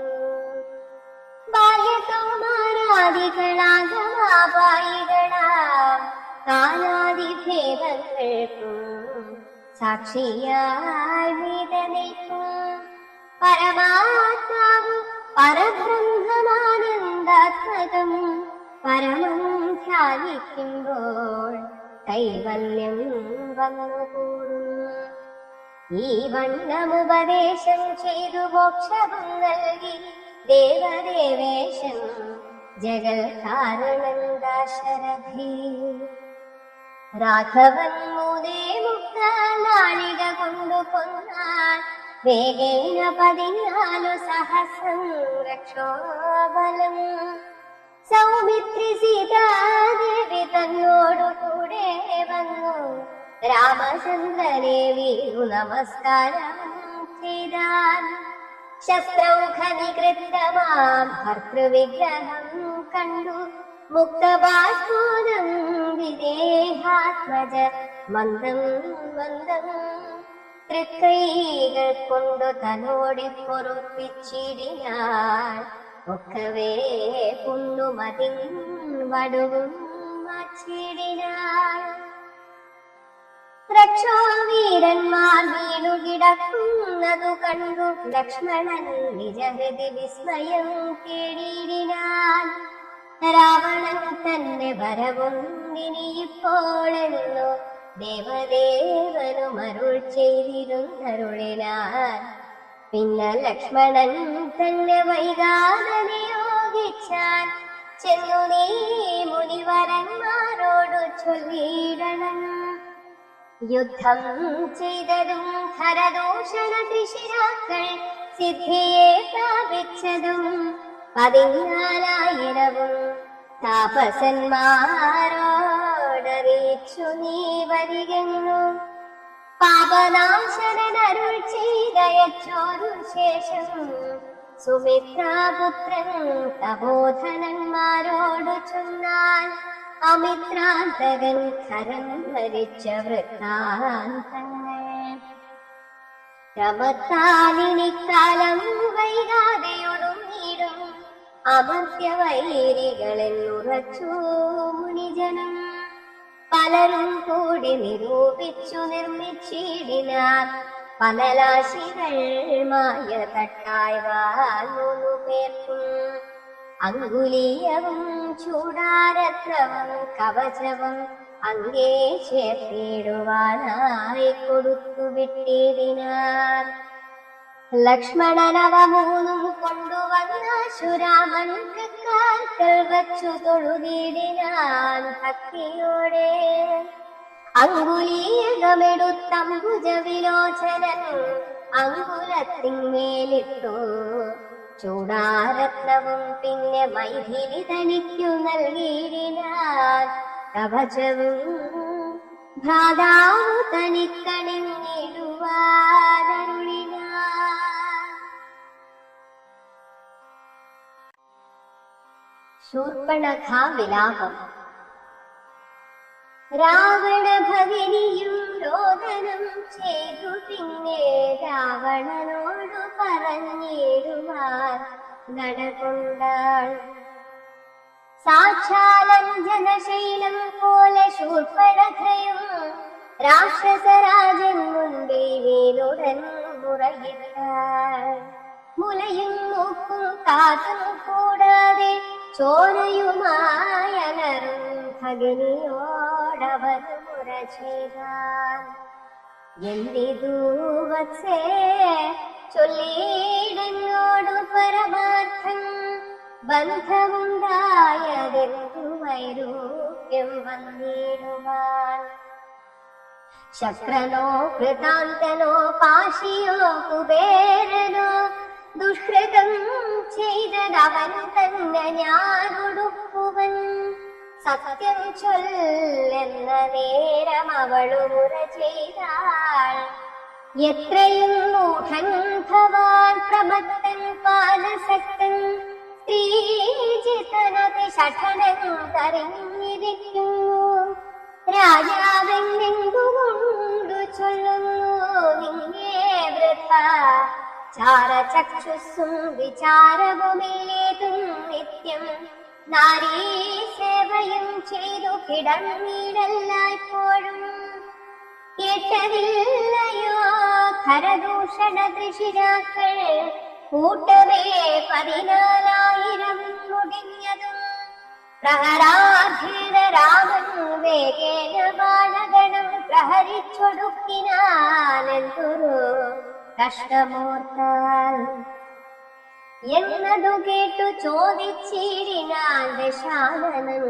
ബാല്യകൗമാരാദികളാഗമാപായികളാം കാലാദിഭേദങ്ങൾക്കും സാക്ഷിയായി മീതെ നിൽക്കും പരമാത്മാവ് പരബ്രഹ്മമാനന്ദാത്മകം. പരമം ധ്യാനിക്കുമ്പോൾ കൈവല്യം വന്നുകൂടും. ഈ വണ്ണമുപദേശം ചെയ്തു മോക്ഷവും നൽകി ദേവദേവേശൻ ജഗൽ കാരണൻ ദാശരഥി. രാഘവൻ മൂതേ മുക്ത നാളിക കൊണ്ടു കൊന്നാൽ വേഗേന 14 സഹസ്രം രക്ഷോബലം. സൗമിത്രി സീതാദേവി തന്നോടു കൂടെ വന്നു രാമചന്ദ്രനെ വീണു നമസ്കാരം ചെയ്താൻ. ശസ്ത്രൗഖനികൃത്തമാം ഭർത്തൃവിഗ്രഹം കണ്ടു മുക്തബാഷ്പോദം വിദേഹാത്മജ മന്ദം മന്ദം തൃക്കൈകൾ കൊണ്ടു തന്നോടി പൊറുപ്പിച്ചിടിനാൾ. ഒക്കവേ പുണ്ണുമതിൻ വടുവും മാച്ചിടിനാൾ. രക്ഷോവീരന്മാർ വീണു കിടക്കുന്നതു കണ്ടു ലക്ഷ്മണൻ നിജഹൃതി വിസ്മയം തേടിയിടിനാൻ. രാവണൻ തന്റെ വരവും ഇനിയിപ്പോഴെന്നു ദേവദേവനുമരുൾ ചെയ്തിരുന്നരുളിനാൻ. പിന്നെ ലക്ഷ്മണൻ തന്നെ വൈകാതെ നിയോഗിച്ചാൻ. ചെന്നു നീ മുനിവരന്മാരോടു ചൊല്ലിയിടണം. യുദ്ധം ചെയ്തതും ഖരദൂഷണ ത്രിശിരാക്കൾ സിദ്ധിയെ പ്രാപിച്ചതും 14,000 താപസന്മാരോടറിയിച്ചു നീ വരികെന്നു. പാപനാശനരുൾ ചെയ്തയച്ചോരു ശേഷം സുമിത്രാപുത്രൻ തപോധനന്മാരോടു ചൊന്നാൽ. അമിത്രാന്തകൻ ഖരം ഭരിച്ച വൃത്താന്തങ്ങൾ ക്രമത്താലിനിക്കാലം വൈകാതെയൊടുങ്ങിടും അമർത്യവൈരികളെന്നുറച്ചു മുനിജനം. പലരും കൂടി നിരൂപിച്ചു നിർമ്മിച്ചിടിനാർ. പലലാശികൾ മായ തട്ടായി വാങ്ങുന്നു പേർക്കും. അങ്കുലീയവും ചൂടാരത്രവും കവചവും അങ്ങേ ചേർത്തിടുവാനായി കൊടുത്തു വിട്ടിടിനാർ. ലക്ഷ്മണനവ 3 കൊണ്ടുവന്ന ശുരാമൻ തൃക്കാൽക്കൽ വച്ചു തൊഴുതിടിനാൻ ഭക്തിയോടെ. അങ്കുലീയകമെടുത്തംബുജ വിലോചനൻ അങ്കുലത്തിന്മേലിട്ടു ചൂടാരത്നവും. പിന്നെ മൈഥിലി തനിക്കു നൽകിയിടിനാൻ കവചവും. ഭ്രാതാവു തനിക്കണിഞ്ഞിടുവാനരുളിനാൻ. ശൂർപ്പണഖാവിലാപം. രാവണ ഭഗിനിയും രോദനം ചെയ്തു പിന്നെ രാവണനോടു പറഞ്ഞിടുവാൻ നടകൊണ്ടാൾ. സാക്ഷാലഞ്ജനശൈലം പോലെ ശൂർപ്പണഖയും രാക്ഷസരാജൻ മുൻപിൽ വീണുടൻ മുറയിട്ടാൾ. മുലയും മൂക്കും കാതും കൂടാതെ ചോരയുമായലറും ഭഗിനിയോടവർ മുറ ചെയ്താൻ. എന്തിതു വത്സേ ചൊല്ലിയിടെന്നോടു പരമാർത്ഥം, ബന്ധമുണ്ടായതെന്തു വൈരൂപ്യം വന്നിടുവാൻ. ശക്രനോ കൃതാന്തനോ പാശിയോ കുബേരനോ ദുഷ്കൃതം ചെയ്തതവൻ തന്നെ ഞാനൊടുക്കുവൻ. സത്യം ചൊല്ലെന്ന നേരം അവളു മുറ ചെയ്താൾ. എത്രയും മൂഢൻ ഭവാൻ പ്രമത്തൻ പാലസക്തൻ, സ്ത്രീജിതനതി ഷഠനൻ തറിഞ്ഞിരിക്കുന്നു. രാജാവെന്തെന്തുകൊണ്ടു ചൊല്ലുന്നു നിങ്ങേ വൃഥ, ചാരചക്ഷുസ്സും വിചാരവുമേതും നിത്യം. നാരീ സേവയും ചെയ്തു കിടന്നിടല്ലായ്പ്പോഴും. കേട്ടതില്ലയോ ഖരദൂഷണ ഋഷിരാക്കൾ, കൂട്ടമേ 14,000 മുടിഞ്ഞതും. പ്രഹരാധീന രാമൻ വേഗേന ബാണഗണം പ്രഹരിച്ചൊടുക്കിനാനെന്തൊരു കഷ്ടമോർത്താൽ. എന്നതു കേട്ടു ചോദിച്ചിടിനാൻ ദശാനനൻ,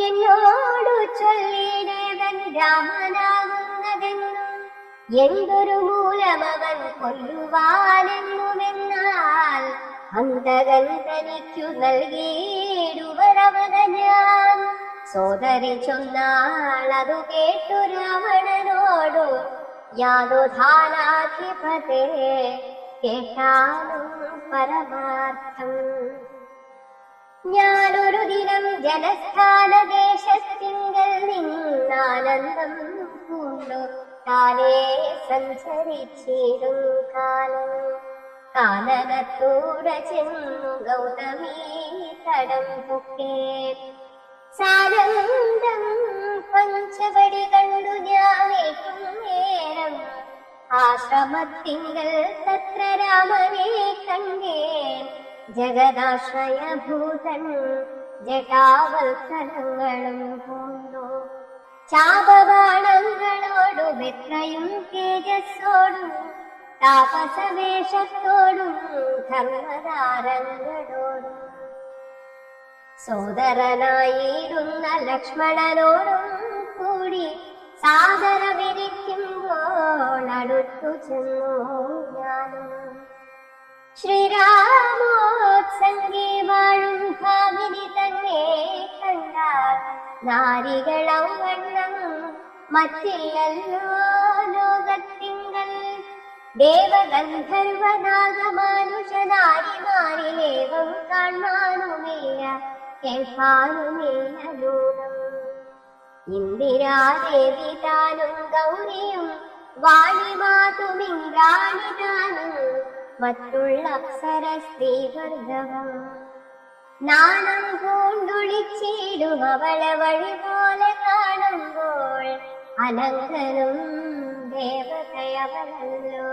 എന്നോടു ചൊല്ലിടേവൻ രാമനാകുന്നതെന്നും എന്തൊരു മൂലമവൻ കൊല്ലുവാനെന്നുമെന്നാൽ അന്തകൻ തനിക്കു നൽകിയിടുവരവത ഞാൻ. സോദരി ചൊന്നാൾ അതു കേട്ടു രാവണനോടു, യാതൊധാനാധിപതേ കേട്ടാലും പരമാർത്ഥം. ഞാനൊരു ദിനം ജനസ്ഥാന ദേശത്തിങ്കൽ നിന്നാനന്ദം പൂണ്ടു താനേ സഞ്ചരിച്ചിടും കാലം. കാനനത്തൂടെ ചെന്നു ഗൗതമീ തടം പൊക്കേ. സാനന്ദം പഞ്ചവടി കണ്ടു ഞാനേക്കും നേരം, ആശ്രമത്തിങ്കൽ തത്ര രാമനെ കണ്ടേൻ. ജഗദാശ്രയഭൂതൻ ജടാവൽക്കലങ്ങളും പൂണ്ടു, ചാപബാണങ്ങളോടും എത്രയും തേജസ്സോടും താപസവേഷത്തോടും ധർമ്മധാരങ്ങളോടും. സോദരനായിരുന്ന ലക്ഷ്മണനോടും കൂടി സാദരവിരിക്കുമ്പോൾ അടുത്തു ചെന്നു ഞാനും. ശ്രീരാമോത്സംഗേ വാഴും ഭാമിനി തന്നെ കണ്ടാൽ നാരികളൗ വണ്ണം മറ്റില്ലല്ലോ ലോകത്തിങ്കൽ. ദേവഗന്ധർവനാഗമാനുഷനാരിമാരിലേവം കാണാനുമില്ല കേൾക്കാനുമില്ല ദൂരം. ഇന്ദിരാദേവി താനും ഗൗരിയും വാണിമാതുമിന്ദ്രാണി താനും മറ്റുള്ള അപ്സര സ്ത്രീവർഗവും. നാണം പൂണ്ടൊളിച്ചിടും അവളെ വഴി പോലെ കാണുമ്പോൾ അനന്തനും ദേവതയവളല്ലോ.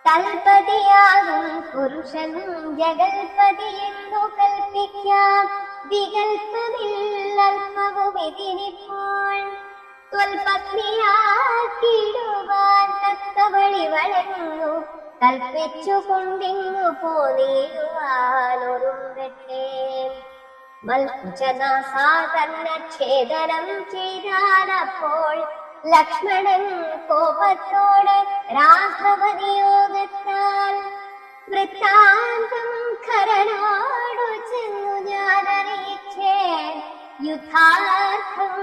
തൽപതിയാകും പുരുഷൻ ജഗൽപതിയെന്നു കൽപ്പിക്കാം. വികൽപ്പമില്ലൽപ്പവും ഇതിനിപ്പോൾ. ത്വൽപത്നിയാക്കിടുവാൻ തക്കവളി വളർന്നു കൽപ്പിച്ചു കൊണ്ടിങ്ങു പോന്നിടുവാനൊരുമ്പെട്ടേ. മൽകുജനാസാകർണ ഛേദനം ചെയ്താലപ്പോൾ ലക്ഷ്മണൻ കോപത്തോടെ രാഘവനിയോഗത്താൽ. വൃത്താന്തം ഖരനോടു ചെന്നു ഞാനറിയിച്ചേൻ യുദ്ധാർത്ഥം.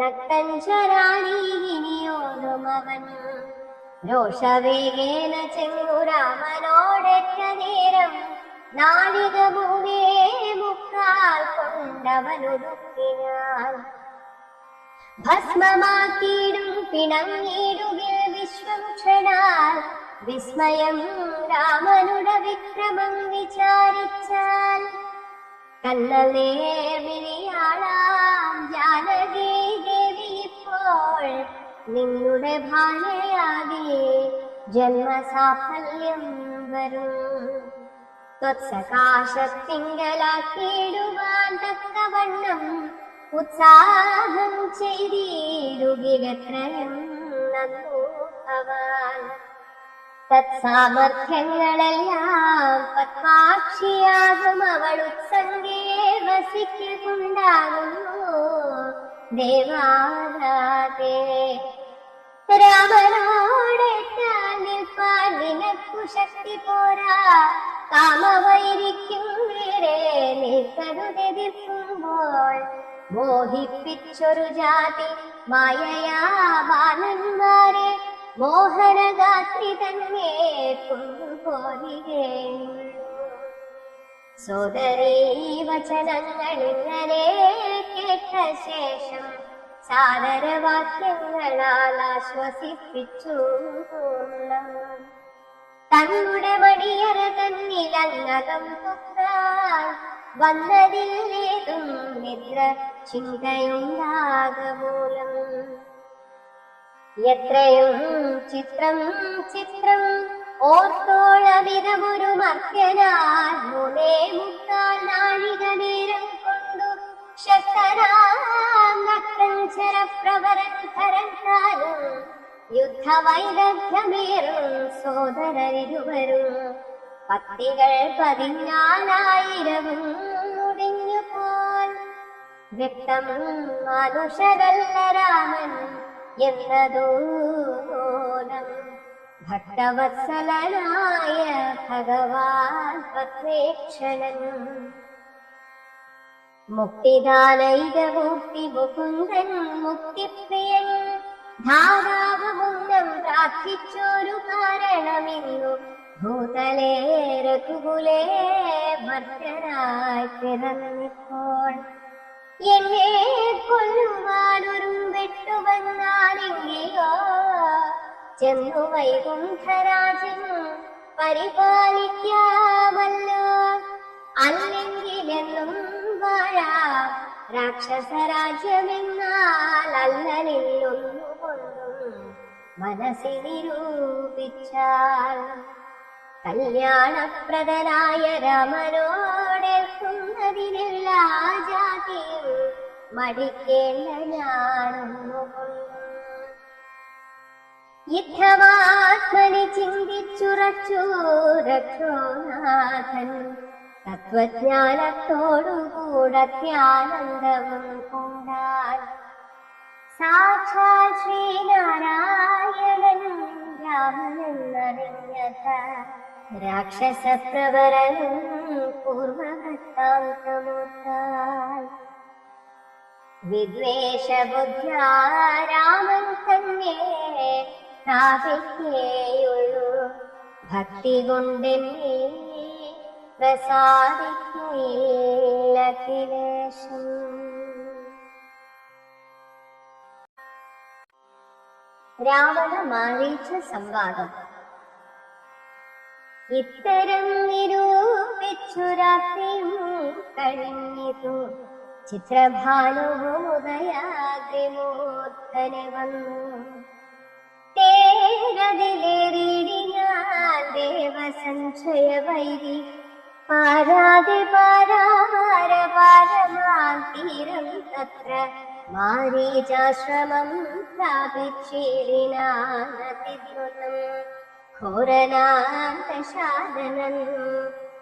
നക്തഞ്ചരാണീനിയോടുമവൻ രോഷവേഗേന ചെന്നു രാമനോടെറ്റ നേരം നാഴിക മൂന്നേ മുക്കാൽ കൊണ്ടവനൊടുക്കിനാൻ. ഭസ്മമാക്കിയിടും പിണങ്ങിടുകിൽ വിശ്വം ക്ഷണാൽ വിസ്മയം രാമനുടെ വിക്രമം വിചാരിച്ചാൽ. കണ്ണൽ നേർമിഴിയാളാം ജാനകി ദേവി ഇപ്പോൾ നിങ്ങളുടെ ഭാര്യയാകെ ജന്മസാഫല്യം വരും. ത്വത്സകാശത്തിങ്കലാക്കിയിടുവാൻ തക്കവണ്ണം ഉത്സാഹം ചെയ്തിടുകിലെത്രയും നന്നു ഭവാൻ. തത്സാമർഥ്യങ്ങളെല്ലാം പത്മാക്ഷിയാകും അവൾ ഉത്സംഗേ വസിക്കുണ്ടാകുന്നു ദേവാനാഥേ. രാമനോടേറ്റാൽ നിൽപ്പാൻ നിനക്കു ശക്തി പോരാ, കാമവൈരിക്കും നേരെ നീക്കരുതെതിർക്കുമ്പോൾ മോഹിപ്പിച്ചൊരു ജാതി മായയാ ബാലന്മാരെ മോഹനഗാത്രി തന്നെ കൊണ്ടുപോരികേ. സോദരീ വചനങ്ങൾ ഇങ്ങനെ കേട്ട ശേഷം സാദരവാക്യങ്ങളാൽ ആശ്വസിപ്പിച്ചു. തങ്ങളുടെ മണിയറ തന്നിലങ്ങകം പൊക്കാൻ വന്നതില്ലേതും നിദ്ര ചിന്തയുണ്ടാകമൂലം. എത്രയും ചിത്രം ചിത്രം ഓർത്തോളമിതമൊരു മർത്യനാൽ മൂന്നേ മുക്കാൽ നാഴിക നേരം കൊണ്ടു ശക്തനാം നക്തഞ്ചരപ്രവരൻ ധരന്താനും യുദ്ധവൈദഗ്ധ്യമേറും സോദരരിരുവരും പത്തികൾ 14,000 മുടിഞ്ഞുപോൽ. വ്യക്തം മാനുഷരല്ല രാമൻ എന്നതോലം ഭക്തവത്സലനായ ഭഗവാൻ പത്മേക്ഷണൻ. മുക്തിദാനൈകമൂർത്തി മുകുന്ദൻ മുക്തിപ്രിയൻ ധാരാവമുന്നം പ്രാർത്ഥിച്ചൊരു കാരണമിന്നു ഭൂതലേ രഘുകുലേ ഭദ്രനായി പിറന്നിപ്പോൾ. എന്നെ കൊല്ലുവാനൊരു വെട്ടുവന്നാലെങ്കിലോ ചെന്നു വൈകുണ്ഠരാജൻ പരിപാലിക്കാമല്ലോ. അല്ലെങ്കിലെന്നും വാഴാം രാക്ഷസരാജ്യമെന്നാൽ അല്ലലില്ലൊന്നുകൊണ്ടും മനസ്സിൽ നിരൂപിച്ചാൽ. കല്യാണപ്രദനായ രാമനോടേൽക്കുന്നതിനെല്ലാ ജാതിയും മടിക്കേണ്ട ഞാനൊന്നുകൊണ്ടും. യുദ്ധമാത്മനി ചിന്തിച്ചുറച്ചു രക്ഷോനാഥൻ തത്വജ്ഞാനത്തോടുകൂടത്യാനന്ദവും കൊണ്ടാൽ. സാക്ഷാൽ ശ്രീനാരായണൻ രാമനെന്നറിഞ്ഞത രാക്ഷസപ്രവരനും പൂർവവൃത്താന്തമോർത്താൽ. വിദ്വേഷബുദ്ധ്യാ രാമൻ തന്നെ പ്രാപിക്കേയുള്ളൂ, ഭക്തി കൊണ്ടെന്നെ പ്രസാദിക്കില്ല അഖിലേശം. രാവണ മാരീച സംവാദം. ഇത്തരം നിരൂപിച്ചു രാത്രിയും കഴിഞ്ഞിതു ചിത്രഭാനുവും ഉദയാഗ്രിമൂർധനെ വന്നു. തേരതിലേറിയിടിനാൻ ദേവസഞ്ജയ വൈരി പാരാതെ പാരാവാരപാരമാം തീരം തത്ര മാരീചാശ്രമം പ്രാപിച്ചിടിനാനതിദ്രുതം ഘോരനാന്തശാദനൻ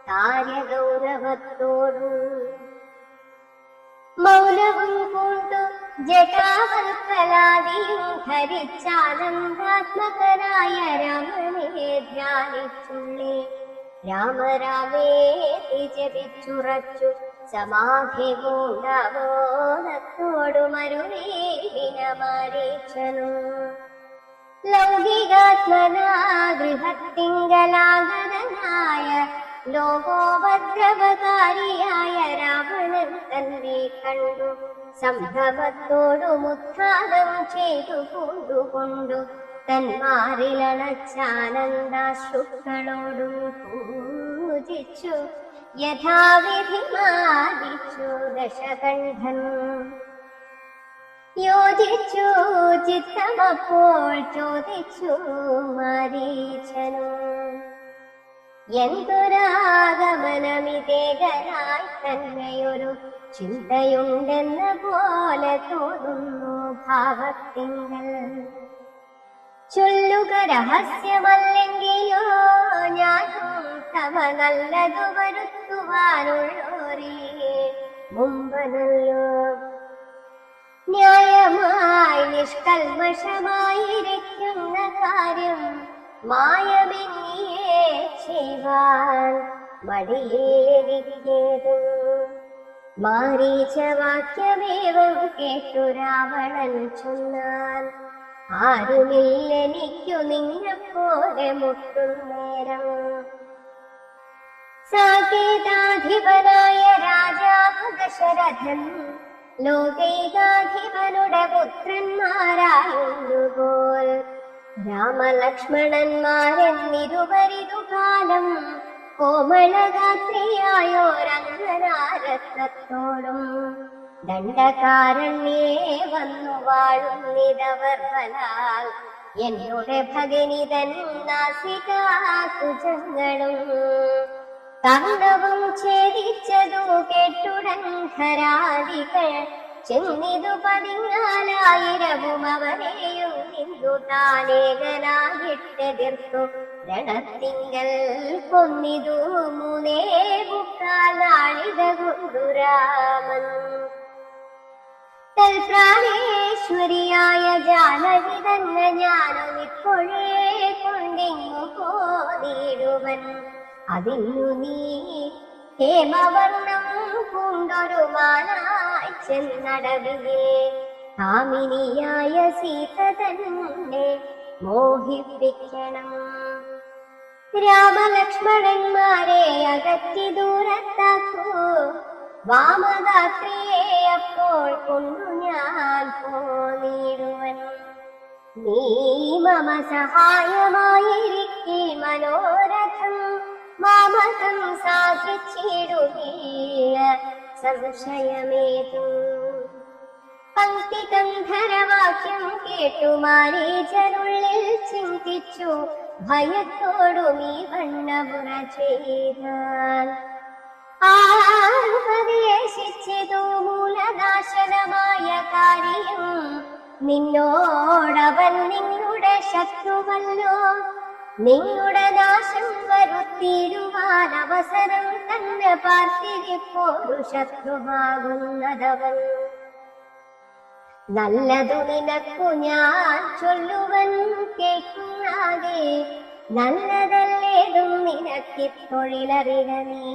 കാര്യഗൗരവത്തോടും. മൗനവും പൂണ്ടു ജടാവൽക്കലാദിയും ധരിച്ചാനന്ദാത്മകനായ രാമനെ ധ്യാനിച്ചുള്ളി രാമരാമേതി ജപിച്ചുറച്ചു സമാധി പൂണ്ടവോനത്തോടു മരുവീന മാരീച്ചനു. ലൗകികാത്മനാ ഗൃഹത്തിങ്കലാഗതനായ ലോകോപദ്രവകാരിയായ രാവണൻ തന്നെ കണ്ടു. സംഭവത്തോടുമുത്ഥാനം ചെയ്തു കൊണ്ടുകൊണ്ടു തന്മാരിലണച്ചാനന്ദാശ്രുക്കളോടും പൂജിച്ചു യഥാവിധി മാദിച്ചു ദശകണ്ഠൻ. യോജിച്ചു ചിത്തമപ്പോൾ ചോദിച്ചു മാരീചനു, എന്തൊരാഗമനമിതേകനായി തന്നെയൊരു ചിന്തയുണ്ടെന്ന പോലെ തോന്നുന്നു ഭാവത്തിങ്കൽ. ചൊല്ലുക രഹസ്യമല്ലെങ്കിലോ ഞാനും തവ നല്ലതു വരുത്തുവാനുള്ളോരേ മുമ്പനല്ലോ. ന്യായമായി നിഷ്കൽമഷമായിരിക്കുന്ന കാര്യം മായമെന്നിയേ ചെയ്യുവാൻ മടിയേരിക്കേതും. മാരീചവാക്യമേവം കേട്ടു രാവണൻ ചൊന്നാൻ, ആരുമില്ലെനിക്കു നിന്നെപ്പോലെ മുട്ടുന്നേരം. സാകേതാധിപനായ രാജാവ് ദശരഥൻ ലോകൈകാധിപനുടെ പുത്രന്മാരായുണ്ടുപോൽ രാമലക്ഷ്മണന്മാരെന്നിരുവരിതു കാലം കോമളഗാത്രിയായോരംഗനാരത്നത്തോടും ദണ്ഡകാരണ്യേ വന്നു വാഴുന്നിതവർ ബലാൽ. എന്നുടെ ഭഗനിതൻ നാസികാകുജങ്ങളും കർണവും ഛേദിച്ചതു കേട്ടുടൻ ഖരാദികൾ ചെന്നിതു പതിനാലായിരവും അവരെയും നിന്നു താനേകനായിട്ടെതിർത്തു രണത്തിങ്കൽ കൊന്നിതു 3.25 നാഴിക കൊണ്ടു രാമൻ. തൽപ്രാണേശ്വരിയായ ജാനകി തന്നെ ഞാനും ഇപ്പോഴേ കൊണ്ടിങ്ങു പോന്നിടുവൻ. അതിന്നു നീ ഹേമവർണം പൂണ്ടൊരു മാനായി ചെന്നടവിലെ കാമിനിയായ സീത തന്നെ മോഹിപ്പിക്കണം. രാമലക്ഷ്മണന്മാരെ അകറ്റി ദൂരത്താക്കൂ, വാമഗാത്രിയെ അപ്പോൾ കൊണ്ടു ഞാൻ പോന്നിടുവൻ. നീ മമ സഹായമായിരിക്കെ മനോരഥം മാമകം സാധിച്ചിടുകയില്ല സംശയമേതും. പങ്ക്തികന്ധരവാക്യം കേട്ടു മാരീചനുള്ളിൽ ചിന്തിച്ചു ഭയത്തോടും ഈ വണ്ണമുറ ചെയ്താൽ. ഉപദേശിച്ചതു മൂലനാശനമായ കാര്യം നിന്നോടവൻ നിങ്ങളുടെ ശത്രുവല്ലോ. നിങ്ങളുടെ നാശം വരുത്തിയിടുവാൻ അവസരം തന്നെ പാർത്തിരിപ്പോരു ശത്രുവാകുന്നതവൻ. നല്ലതു നിനക്കു ഞാൻ ചൊല്ലുവൻ കേൾക്കുന്നാകെ, നല്ലതല്ലേതും നിനക്കിത്തൊഴിലറിക നീ.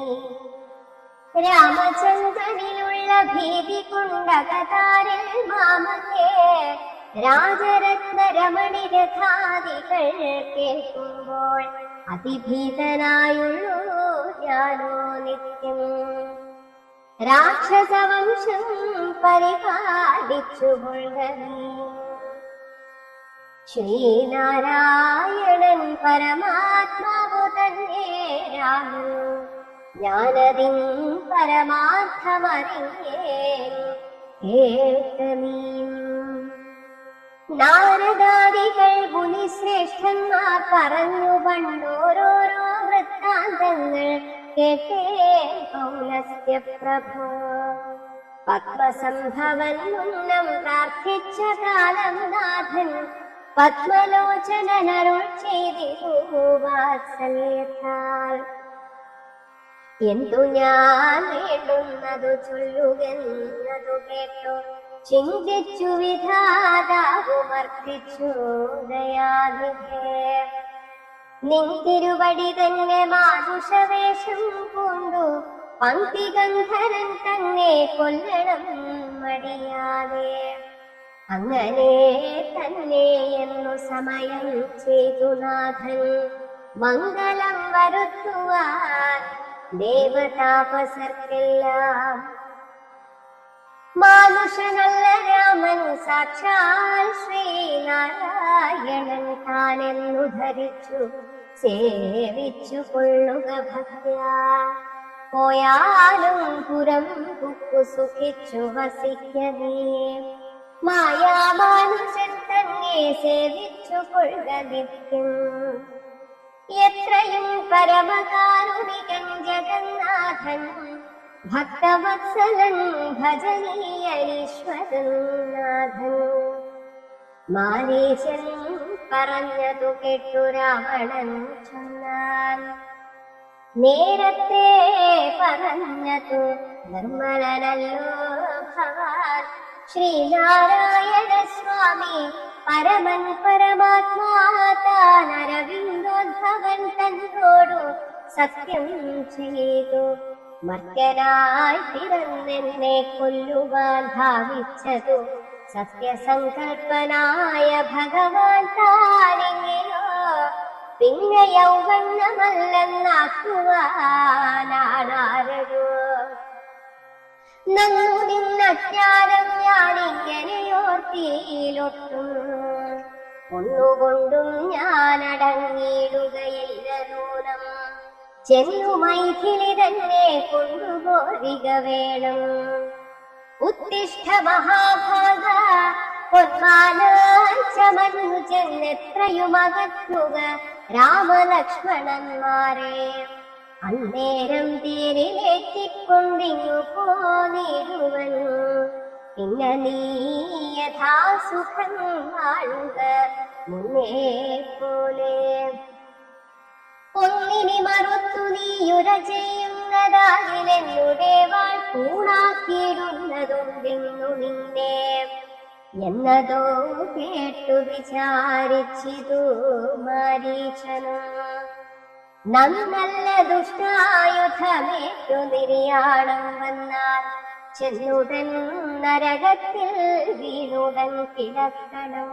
രാമചന്ദ്രനിലുള്ള ഭീതി കൊണ്ടകതാരിൽ മാമകേ രാജരത്നരമണി രഥാദികൾ കേൾക്കുമ്പോൾ അതിഭീതനായുള്ളൂ ഞാനോ നിത്യം. രാക്ഷസവംശം പരിപാലിച്ചു കൊള്ളവേ. ശ്രീനാരായണൻ പരമാത്മാവു തന്നെ രാമൻ, ഞാനതിൻ പരമാർത്ഥമറിഞ്ഞേൻ കേൾക്കമീ. നാരദാദികൾ മുനിശ്രേഷ്ഠന്മാർ പറഞ്ഞു പണ്ടോരോരോ വൃത്താന്തങ്ങൾ കേട്ടേ പൗലസ്ത്യപ്രഭോ. പത്മസംഭവൻ മുന്നം പ്രാർത്ഥിച്ച കാലം നാഥൻ പത്മലോചനരുൾ ചെയ്തിരു വാത്സല്യത്താൽ. എന്തു ഞാൻ വേണ്ടുന്നതു ചൊല്ലുകെന്നതു കേട്ടു ചിന്തിച്ചു വിധാതാവുമർപ്പിച്ചു ദയാനിധേ. നിൻ തിരുവടി തന്നെ മാനുഷവേഷം പൂണ്ടു പങ്ക്തിഗന്ധരൻ തന്നെ കൊല്ലണം മടിയാതെ. അങ്ങനെ തന്നെ എന്നു സമയം ചെയ്തു നാഥൻ മംഗളം വരുത്തുവാൻ ദേവതാപസർക്കെല്ലാം. മാനുഷനല്ല രാമൻ, സാക്ഷാൽ ശ്രീനാരായണൻ താനെന്നു ധരിച്ചു സേവിച്ചു കൊള്ളുക ഭക്ത്യാ. പോയാലും പുരം പുക്കു സുഖിച്ചു വസിക്കനേ. മായാമാനുഷൻ തന്നെ സേവിച്ചു കൊള്ളുക നിത്യം. എത്രയും പരമകാരുണികൻ ജഗന്നാഥൻ, ഭക്തവത്സലൻ ഭജനീയരീശ്വരൻ നാഥൻ. മാരീശൻ പറഞ്ഞതു കേട്ടു രാവണൻ ചൊന്നാൻ. നേരത്തെ പറഞ്ഞതു നിർമ്മലനല്ലോ ഭവാൻ. ശ്രീനാരായണ സ്വാമി പരമൻ പരമാത്മാ താൻ അരവിന്ദോദ്ഭവൻ തന്നോടു സത്യം ചെയ്തു. മർത്യനായി പിറന്നെന്നെ കൊല്ലുവാൻ ഭാവിച്ചതു സത്യസങ്കൽപ്പനായ ഭഗവാൻ താനെങ്ങനെയോ പിന്നെ യൗവണ്ണമല്ലെന്നാക്കുവാനാരോ. നന്നു നിന്നജ്ഞാനം ഞാനിങ്ങനെയോർത്തിയിലൊട്ടും. ഒന്നുകൊണ്ടും ഞാനടങ്ങിയിടുകയില്ല നൂനം. ചെന്നു മൈഥിലി തന്നെ കൊണ്ടുപോരിക വേണം. ഉത്തിഷ്ഠ മഹാഭാഗ പൊന്മാനായി ചമഞ്ഞു ചെന്നെത്രയും അകറ്റുക രാമലക്ഷ്മണന്മാരെ. അന്നേരം തേരിലേറ്റിക്കൊണ്ടിങ്ങു പോന്നിടുവൻ. പിന്നെ നീ യഥാസുഖം വാഴുക മുന്നേ പോലെ. ഒന്നിനി മറുത്തു നീയുര ചെയ്യുന്നതാകിലെന്നുടെ വാൾ കൂണാക്കിയിടുന്നതുണ്ടെന്നു നിന്നെ എന്നതോ കേട്ടു വിചാരിച്ചിതു മാരീചനും. നന്നല്ല ദുഷ്ടായുധമേറ്റു നിര്യാണം വന്നാൽ ചെന്നുടൻ നരകത്തിൽ വീണുടൻ കിടക്കണം.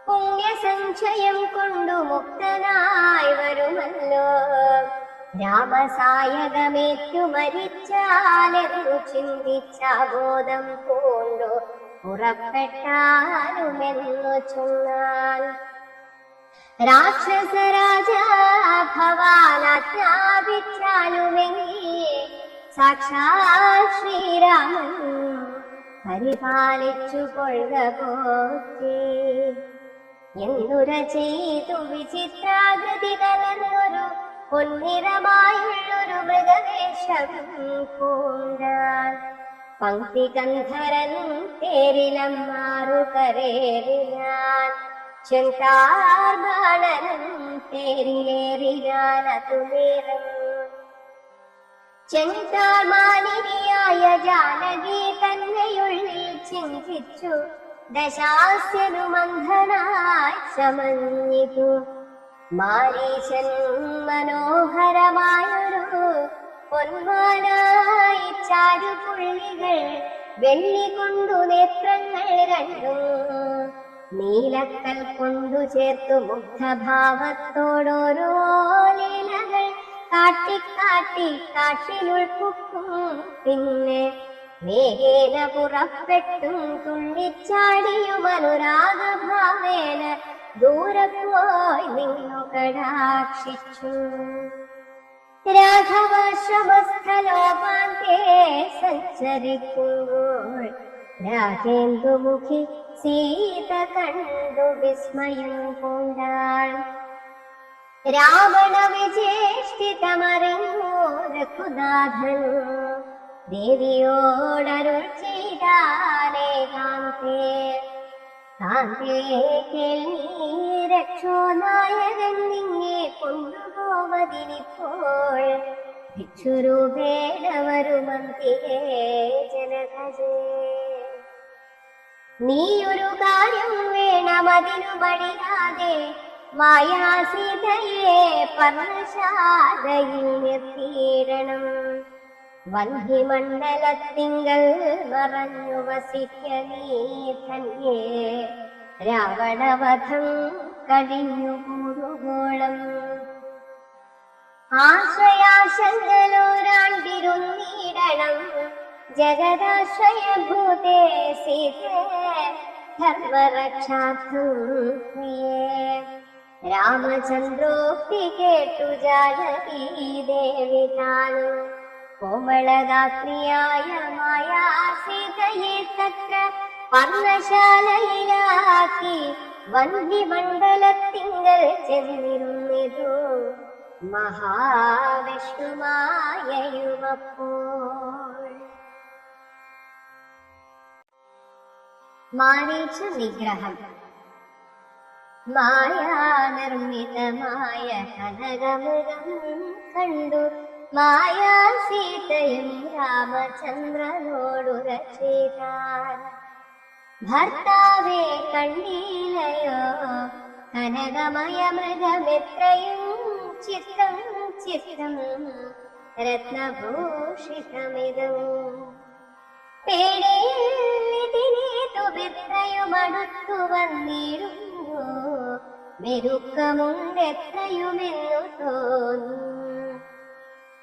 പുണ്യസഞ്ചയം കൊണ്ടു മുക്തനായി വരുമല്ലോ. രാമസായകമേറ്റു മരിച്ചാലെന്നു ചിന്തിച്ച ബോധം കൊണ്ടു പുറപ്പെട്ടാലുമെന്നു ചൊന്നാൽ. രാക്ഷസരാജ ഭവാനാജ്ഞാപിച്ചാലുമെങ്കിൽ സാക്ഷാൽ ശ്രീരാമൻ പരിപാലിച്ചു കൊള്ളുക പോറ്റി. എന്നുര ചെയ്തു വിചിത്രാകൃതി കലർന്നൊരു പൊന്നിറമായുള്ളൊരു മൃഗവേഷം പൂണ്ടാൻ. പങ്ക്തി ഗന്ധരൻ തേരിലമ്മാറു കരേറിനാൻ. ചെങ്കാർബാണനും തേരിലേറിനാൻ അതുനേരം. ചെങ്കാർമാനിനിയായ ജാനകി തന്നെയുള്ളിൽ ചിന്തിച്ചു ദശാസ്യനു മന്ധനായി ചമഞ്ഞിതു. മാരീശൻ മനോഹരമായൊരു പൊന്മാനായി ചാരുപുള്ളികൾ വെള്ളി കൊണ്ടു നേത്രങ്ങൾ രണ്ടും നീലക്കൽ കൊണ്ടു ചേർത്തു മുഗ്ധഭാവത്തോടോരോ ലീലകൾ കാട്ടിക്കാട്ടി കാട്ടിലുൾപ്പുക്കും. പിന്നെ വേഗേന പുറപ്പെട്ടും തുള്ളിച്ചാടിയും അനുരാഗഭാവേന ദൂരെ പോയി നിന്നു കടാക്ഷിച്ചു. രാഘവാശ്രമസ്ഥലോപാന്തേ സഞ്ചരിക്കുമ്പോൾ രാജേന്ദുമുഖി സീത കണ്ടു വിസ്മയം പൂണ്ടാൾ. രാവണ വിചേഷ്ടിതമറിഞ്ഞു രഘുനാഥൻ ദേവിയോടരുൾ ചെയ്താനേകാന്തേ. കാന്തേ കേൾവീ രക്ഷോനായകൻ നിന്നെ കൊണ്ടുപോവതിനിപ്പോൾ ഭിക്ഷുരൂപേണ വരുമന്തികേ ജനകജേ. നീയൊരു കാര്യം വേണമതിനു മടിയാതെ മായാസീതയെ പർണശാലയിൽ നിർത്തിയിടണം. വന്ധിമണ്ഡലത്തിങ്കൽ മറഞ്ഞു വസിക്ക നീ ധന്യേ. രാവണവധം കഴിഞ്ഞു കൂടുക ഭൂഗോളം. ആശ്രയാശങ്കലോരാണ്ടിരുന്നീടണം ജഗദാശ്രയഭൂതേ സീതേ ധർമ്മരക്ഷാർത്ഥം പ്രിയേ. രാമചന്ദ്രോക്തി കേട്ടു ജാനകീ ദേവി താനു കോമളദാത്രിയായ മായാ സീതയെ തത്ര പർണശാലയിലാക്കി വന്ദിമണ്ഡലത്തിങ്കൽ ചെന്നിരുന്നിതു മഹാവിഷ്ണുമായയുമപ്പോൾ. മാരീച നിഗ്രഹം. മായാനിർമ്മിതമായ കനകമൃഗം കണ്ടു മായാ സീതയും രാമചന്ദ്രനോടു രക്ഷിതാൻ. ഭർത്താവെ കണ്ടീലയോ കനകമയ മൃഗമെത്രയും ചിത്രം ചിത്രം രത്നഭൂഷിതമിതും. പേടിയിതിനേതുമെത്രയുമടുത്തു വന്നിടുന്നു മെരുക്കമുണ്ടെത്രയുമെന്നു തോന്നും.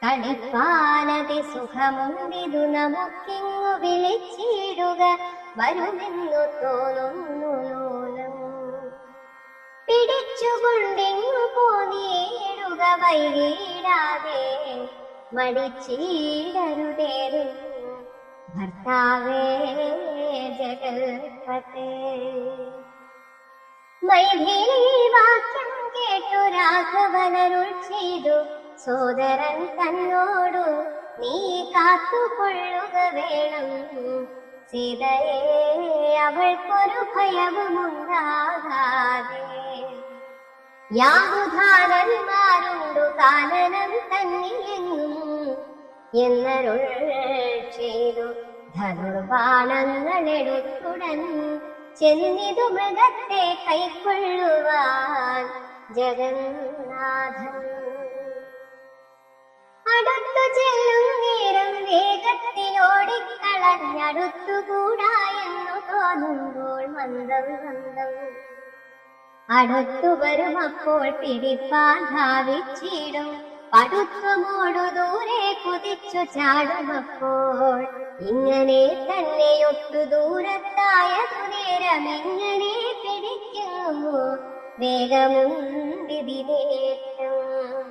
കളിപ്പാനതി സുഖമുണ്ടിതു നമുക്കിങ്ങു വിളിച്ചിടുക വരുമെന്നു തോന്നുന്നു നൂനം. പിടിച്ചുകൊണ്ടിങ്ങു പോന്നിടുക വൈകിടാതെ മടിച്ചീടരുതേരും ഭർത്താവേ ജഗൽപതേ. മൈഥിലി വാക്യം കേട്ടു രാഘവനരുൾ ചെയ്തു സോദരൻ തന്നോടു നീ കാത്തുകൊള്ളുക വേണം സീതയെ അവൾക്കൊരു ഭയവുമുണ്ടാകാതെ. യാതുധാനന്മാരുണ്ടു കാനനം തന്നിലെങ്ങും എന്നരുൾ ചെയ്തു ധനുർബാണങ്ങളെടുത്തുടൻ ചെന്നിതു മൃഗത്തെ കൈക്കൊള്ളുവാൻ ജഗന്നാഥൻ. അടുത്തു ചെല്ലും നേരം വേഗത്തിലോടിക്കളഞ്ഞടുത്തുകൂടാ എന്നു തോന്നുമ്പോൾ മന്ദം മന്ദം അടുത്തു വരുമപ്പോൾ പിടിപ്പാൻ ഭാവിച്ചിടും. പടുത്വമോടു ദൂരെ കുതിച്ചു ചാടുമപ്പോൾ ഇങ്ങനെ തന്നെയൊട്ടു ദൂരത്തായതു നേരം എങ്ങനെ പിടിക്കുന്നു വേഗമുണ്ടിതിനേറ്റം.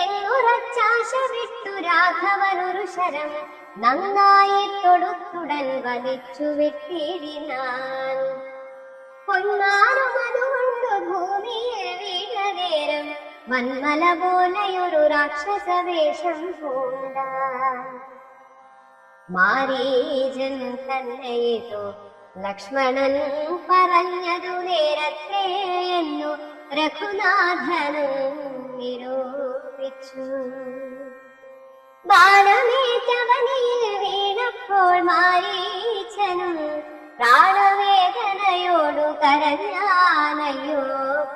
എന്നുറച്ചാശ വിട്ടു രാഘവനൊരു ശരം നന്നായി തൊടുത്തുടൻ വലിച്ചു വിട്ടിടിനാൻ. പൊന്മാറും അതുകൊണ്ട് ഭൂമിയിൽ വീണ നേരം വന്മല പോലെയൊരു രാക്ഷസവേഷം പൂണ്ടാൻ. മാരീചൻ തന്നെയിതു ലക്ഷ്മണൻ പറഞ്ഞതു നേരത്തെ എന്നു രഘുനാഥനും നിരൂപിച്ചു. ബാണമേറ്റവനിൽ വീണപ്പോൾ മാരീചനും പ്രാണവേദനയോടു കരഞ്ഞാനയ്യോ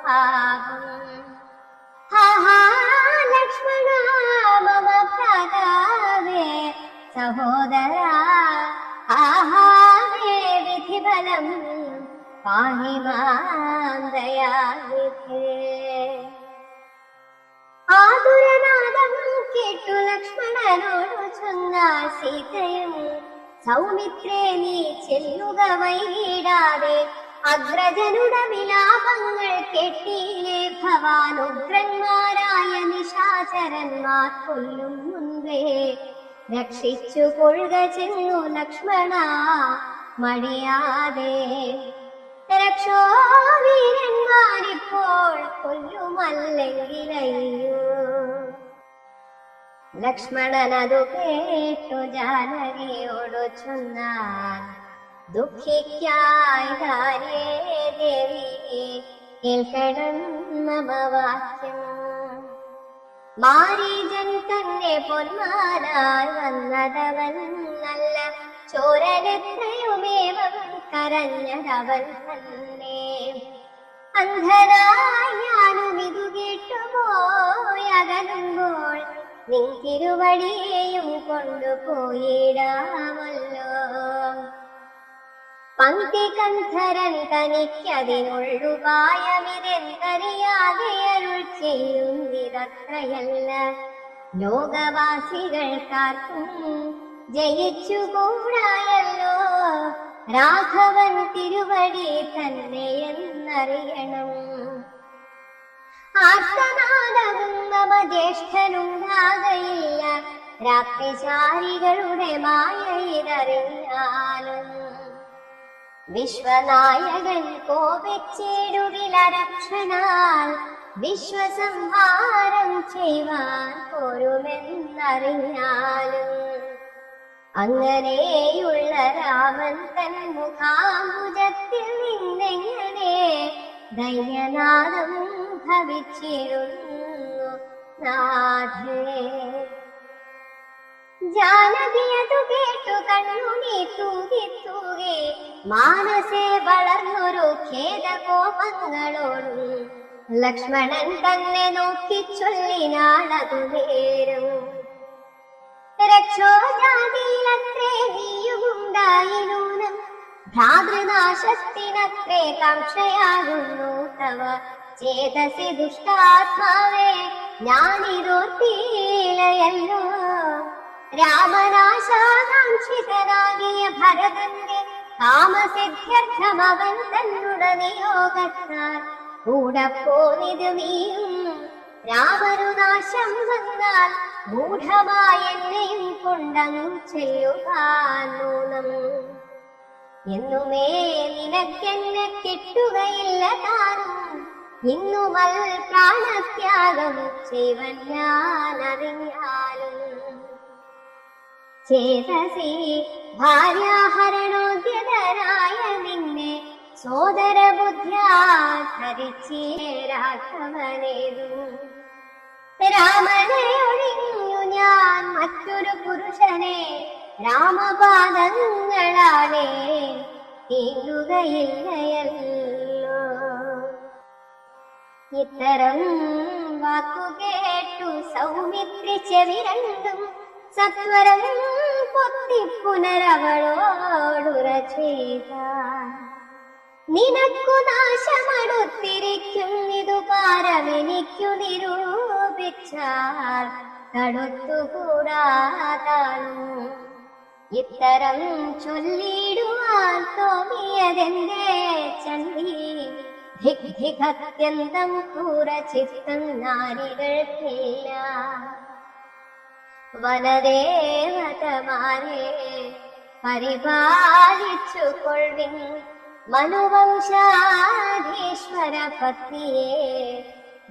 പാപം. ഹാ ലക്ഷ്മണ മമ ഭ്രാതാവേ സഹോദരാ ആഹാവേ വിധിബലം പാഹി മാം ദയാനിധേ. ആതുരനാദം കേട്ടു ലക്ഷ്മണനോടു ചൊന്നാൾ സീതയും സൗമിത്രേ നീ ചെല്ലുക വൈകിടാതെ. അഗ്രജനുടെ വിലാപങ്ങൾ കേട്ടില്ലേ ഭവാൻ ഉഗ്രന്മാരായ നിശാചരന്മാർ കൊല്ലും മുൻപേ രക്ഷിച്ചു കൊള്ളുക ചെന്നു ലക്ഷ്മണ മടിയാതെ. രക്ഷോവീരന്മാരിപ്പോൾ കൊല്ലുമല്ലെങ്കിലയ്യോ. ലക്ഷ്മണനതു കേട്ടു ജാനകിയോടു ചൊന്നാൻ ദുഃഖിക്കായി കാര്യേ ദേവി കേൾക്കണം മമ വാക്യം. മാരീചൻ തന്നെ പൊന്മാനായി വന്നതവൻ നല്ല ചോരനെത്രയുമേവം കരഞ്ഞതവൻ തന്നെ. അന്ധനായി ഞാനും ഇതു കേട്ടുപോയകലുമ്പോൾ നിൻ തിരുവടിയെയും കൊണ്ടുപോയിടാമല്ലോ. പങ്ക്തി കന്ധരൻ തനിക്കതിനുള്ളുപായമിതെന്തറിയാതെ അരുൾ ചെയ്യുന്നിതത്രയല്ല. ലോകവാസികൾക്കാർക്കും ജയിച്ചുകൂടായല്ലോ രാഘവൻ തിരുവടി തന്നെയെന്നറിയണം. ആർത്തനാദവും മമ ജ്യേഷ്ഠനുണ്ടാകയില്ല, രാത്രിശാരികളുടെ മായ ഇതറിഞ്ഞാലും. വിശ്വനായകൻ കോപിച്ചിടുകിലരക്ഷണാൽ വിശ്വസംഹാരം ചെയ്യുവാൻ പോരുമെന്നറിഞ്ഞാലും. അങ്ങനെയുള്ള രാമൻ തൻ മുഖാംബുജത്തിൽ നിന്നെങ്ങനെ ദൈന്യനാദം ഭവിച്ചിരുന്നു നാഥേ. ജാനകിയതു കേട്ടു കണ്ണുനീ തൂകി തൂകി മാനസേ വളർന്നൊരു ഖേദകോപങ്ങളോടും ലക്ഷ്മണൻ തന്നെ നോക്കി ചൊല്ലിനാളതു നേരം. രക്ഷോജാതിയിലത്രേ നീയുമുണ്ടായിനൂനം, ഭ്രാതൃനാശത്തിനത്രേ കാംക്ഷയാകുന്നു തവ. ചേതസി ദുഷ്ടാത്മാവേ ഞാനിതോർത്തിയിലയല്ലോ. രാമനാശാകാംക്ഷിതനാകിയ ഭരതന്റെ കാമസിദ്ധ്യർത്ഥം അവൻ തന്നുടെ നിയോഗത്താൽ കൂടപ്പോനിത് നീയും. രാമനുനാശം വന്നാൽ മൂഢമായെന്നെയും കൊണ്ടങ്ങു ചെല്ലുകാനൂനം. എന്നുമേ നിനക്കെന്നെ കിട്ടുകയില്ല താനും, ഇന്നുമൽ പ്രാണത്യാഗം ചെയ്വൻ ഞാനറിഞ്ഞാലും. ചേതസി ഭാര്യാഹരണോദ്യതനായ നിന്നെ സോദരബുദ്ധ്യാ ധരിച്ചേ രാഘവനേതും. രാമനെ ഒഴിഞ്ഞു ഞാൻ മറ്റൊരു പുരുഷനെ രാമപാദങ്ങളാണേ തീരുകയില്ലയല്ലോ. ഇത്തരം വാക്കുകേട്ടു സൗമിത്രി ചെവി രണ്ടും സത്വരം പൊത്തി പുനരവളോടുര ചെയ്താൻ. നിനക്കു നാശമടുത്തിരിക്കും ഇതു പാരമെനിക്കു നിരൂപിച്ചാൽ തടുത്തുകൂടാതാണു. ഇത്തരം ചൊല്ലിടുവാൻ തോന്നിയതെന്തേ ചണ്ഡി, ധിഗ്ധിഗത്യന്തം ക്രൂരചിത്തം നാരികൾക്കില്ല. വനദേവതമാരെ പരിപാലിച്ചു കൊള്ളിൻ, മനുവംശാധീശ്വര പത്നിയെ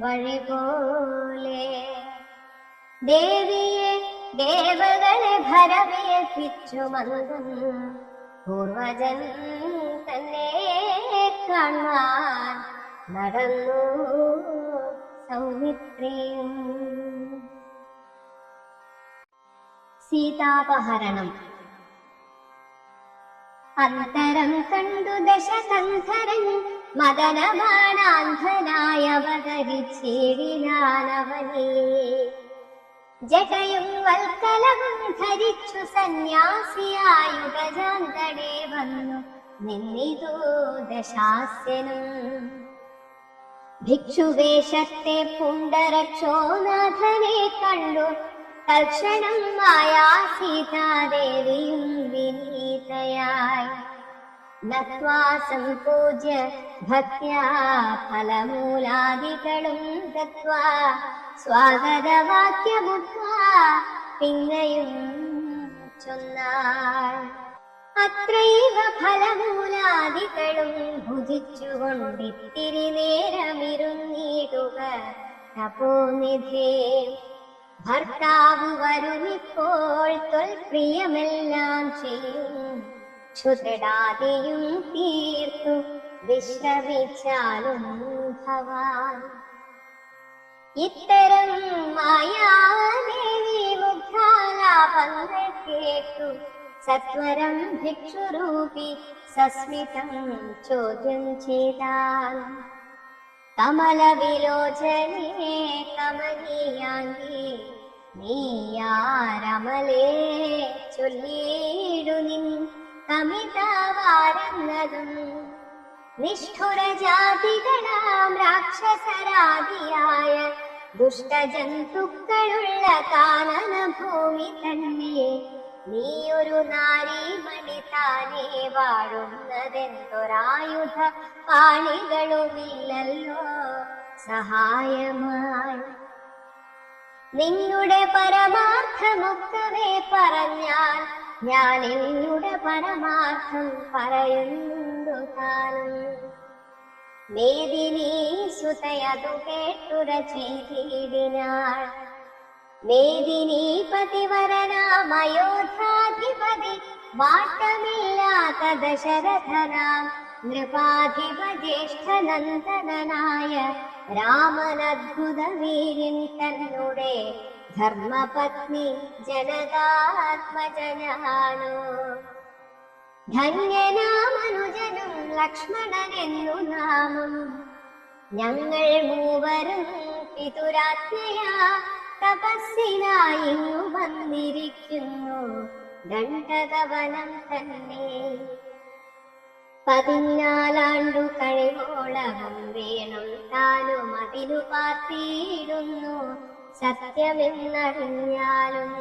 വഴിപോലെ. ദേവിയെ ദേവകളെ ഭരമേൽപ്പിച്ചു മന്ദം, പൂർവജൻ തന്നെ കാണാൻ നടന്നു സൗമിത്രിയും. സീതാപഹരണം. അന്തരം കണ്ടു ദശകന്ധരൻ മദനബാണാന്ധനായ അവതരിച്ചിടിനാനവനേ. ജടയും വൽക്കലവും ധരിച്ചു സന്യാസിയായുഗജാന്തടേ വന്നു നിന്നിതു ദശാസ്യനും. ഭിക്ഷുവേഷത്തെ പുണ്ടരക്ഷോനാഥനെ കണ്ടു തൽക്ഷണം മായാ സീതാദേവിയും വിനീതയായി. നത്വാ സംപൂജ്യ ഭക്ത്യാ ഫലമൂലാദികളും ദത്വാ സ്വാഗതവാക്യമുക്വാ പിന്നെയും ചൊന്നാൾ. അത്രൈവ ഫലമൂലാദികളും ഭുജിച്ചുകൊണ്ടിത്തിരി നേരമിരുന്നിടുക തപോനിധേ. ഭർത്താവ് വരുമിപ്പോൾ തൊൽപ്രിയമെല്ലാം ചെയ്യും, ക്ഷുദ്രടാദിയും തീർത്തു വിശ്രമിച്ചാലും ഭവാൻ. ഇത്തരം മായാദേവി മുഗ്ധാലാപങ്ങൾ കേട്ടു സത്വരം ഭിക്ഷുരൂപി സസ്മിതം ചോദ്യം ചെയ്താൽ. കമലവിലോചനേ കമനീയാങ്കി നീയാരമലേ ചൊല്ലിയിടു നിൻ കമിതാവാരെന്നതും നിഷ്ഠുരജാതികളാം രാക്ഷസരാതിയായ ദുഷ്ടജന്തുക്കളുള്ള കാനന ഭൂമി തന്നെ നീയൊരു നാരീമണി താനേ വാഴുന്നതെന്തൊരായുധ പാണികളുമില്ലല്ലോ സഹായമായി. നിന്നുടെ പരമാർത്ഥമൊക്കവേ പറഞ്ഞാൽ ഞാൻ എന്നുടെ പരമാർത്ഥം പറയുന്നു താനും. മേദിനീ സുതയതു കേട്ടുര ചെയ്തിടിനാൾ. മേദിനീ പതിവരനാമയോധ്യാധിപതി വാട്ടമില്ലാത്ത ദശരഥനാം നൃപാധിപ ജ്യേഷ്ഠനന്ദനായ രാമനദ്ഭുത വീര്യൻ തന്നെ ധർമ്മപത്നി ജനകാത്മജനാനോ. ധന്യനാമനുജനും ലക്ഷ്മണനെന്നു നാമം. ഞങ്ങൾ മൂവരും പിതുരാജ്ഞയാ തപസ്സിനായി വന്നിരിക്കുന്നു ദണ്ഡകവനം തന്നെ. 14 കഴിവോളവും വേണം താനും അതിനു പാർത്തിയിടുന്നു സത്യമെന്നറിഞ്ഞാലും.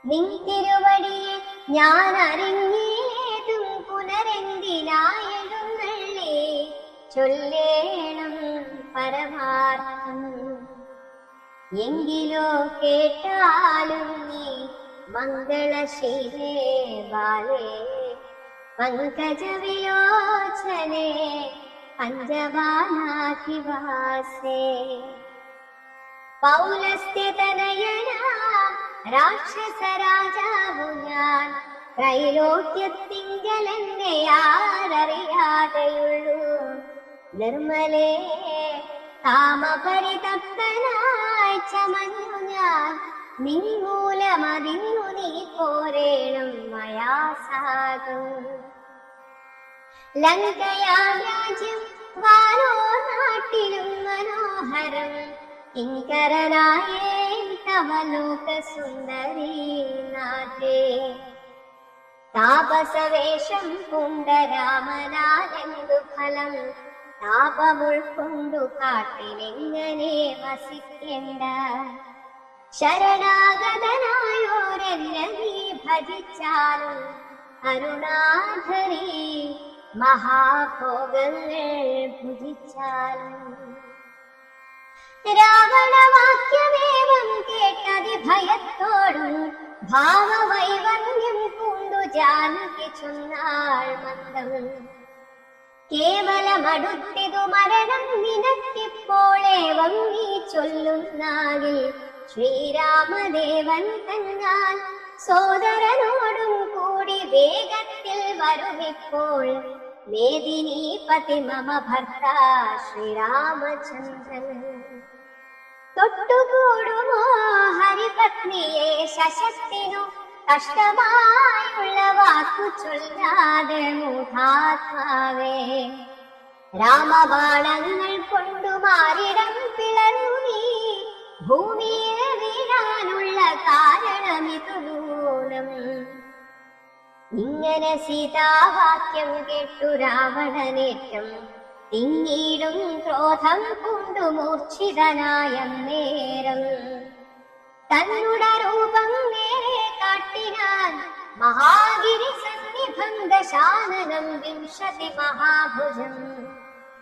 നിൻ തിരുവടിയെ ഞാൻ അറിഞ്ഞേതും പുനരെന്തിനായെഴുന്നള്ളി ചൊല്ലേണം പരമാർത്ഥം. എങ്കിലോ കേട്ടാലും നീ മംഗളശീലേ ബാലേ പങ്കജവിലോചനേ പഞ്ചവാനാധിവാസേ. പൗലസ്ത്യതനയനാ രാക്ഷസരാജാവു ഞാൻ ത്രൈലോക്യത്തിങ്കലെന്നെ ആരറിയാതെയുള്ളൂ. നിർമ്മലേ കാമപരിതപ്തനായി ചമഞ്ഞു ഞാൻ നിൻമൂലമതിന്നു നീ പോരേണം മയാ സാധു. ലങ്കയാം രാജ്യം വാനോ നാട്ടിലും മനോഹരം കിങ്കരനായേ തവ ലോകസുന്ദരീ നാഥേ. താപസവേഷം പുണ്ടരാമനാലെന്തു ഫലം താപമുൾക്കൊണ്ടു കാട്ടിലെങ്ങനെ വസിക്കേണ്ട. ശരണാഗതനായോരെന്നെ നീ ഭജിച്ചാലും അരുണാധരി മഹാഭോഗങ്ങൾ ഭുജിച്ചാലും. രാവണവാക്യമേവം കേട്ടതി ഭയത്തോടും ഭാവവൈവന്യം പൂണ്ടു ജാനകി ചൊന്നാൾ മന്ദം. കേവലമടുത്തിതു മരണം നിനക്കിപ്പോളേവം നീ ചൊല്ലുന്നാകിൽ ശ്രീരാമദേവൻ തന്നാൽ സോദരനോടും കൂടി വേഗത്തിൽ വരുമിപ്പോൾ. മേദിനീപതി മമ ഭർത്ത ശ്രീരാമചന്ദ്രൻ. തൊട്ടുകൂടുമോ ഹരിപത്നിയെ ശശത്തിനു കഷ്ടമായുള്ള വാക്കു ചൊല്ലാതെ മൂഢാത്മാവേ. രാമബാണങ്ങൾ കൊണ്ടു മാറിടം പിളർന്നു നീ ഭൂമിയിൽ വീഴാനുള്ള കാരണമിതു നൂനം. ഇങ്ങനെ സീതാവാക്യം കേട്ടു രാവണനേറ്റം തിങ്ങീടും ക്രോധം കൊണ്ടു മൂർച്ഛിതനായ നേരം. തന്നുടെ രൂപം നേരെ കാട്ടിനാൻ മഹാഗിരി സന്നിഭം ദശാനനം 20 മഹാഭുജം.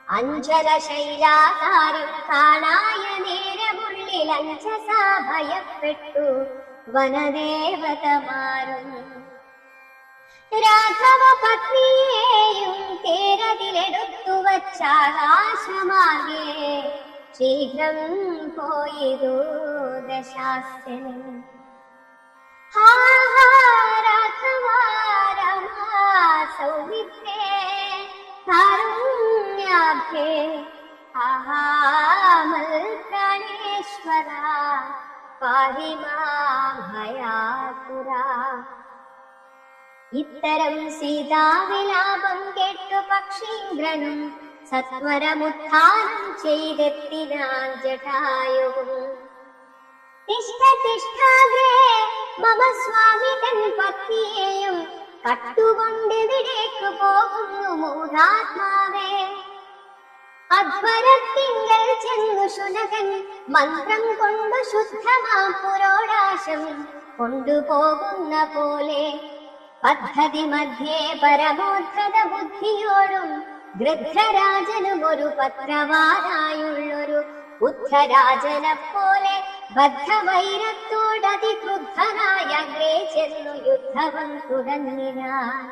അഞ്ജല ശൈലാകാരം കാണായ നേരമുള്ളിൽ അഞ്ജസാ ഭയപ്പെട്ടു വനദേവതമാരും. രാഘവ പത്നിയെയും തേരതിലെടുത്തു വച്ചാകാശമാകെ ശീഘ്രം പോയിതു ദശാസ്യനും. ഹാ രാഘവ രമ സൗമിത്രേ കാരുണ്യാബ്ധേ മൽപ്രാണേശ്വര പാഹി മാം ഭയാതുരാ. ഇത്തരം സീതാവിലാപം കേട്ടു പക്ഷീന്ദ്രനും സത്വരമുത്ഥാനം ചെയ്തെത്തിനാൻ ജടായുവും. തിഷ്ഠ തിഷ്ഠാഗ്രേ മമ സ്വാമി തൻ പത്നിയെയും തട്ടുകൊണ്ടെവിടേക്ക് പോകുന്നു മൂഢാത്മാവേ? അധ്വരത്തിങ്കൽ ചെന്നു ശുനകൻ മന്ത്രം കൊണ്ടു ശുദ്ധമാം പുരോടാശം കൊണ്ടുപോകുന്ന പോലെ പദ്ധതി മധ്യേ പരമോദ്ധത ബുദ്ധിയോടും ഗൃദ്ധരാജനും ഒരു പത്രവാനായുള്ളൊരു ബുദ്ധരാജനെ പോലെ ബദ്ധവൈരത്തോടതിക്രുദ്ധനായ അഗ്രേ ചെന്നു യുദ്ധവം തുടങ്ങിനാൻ.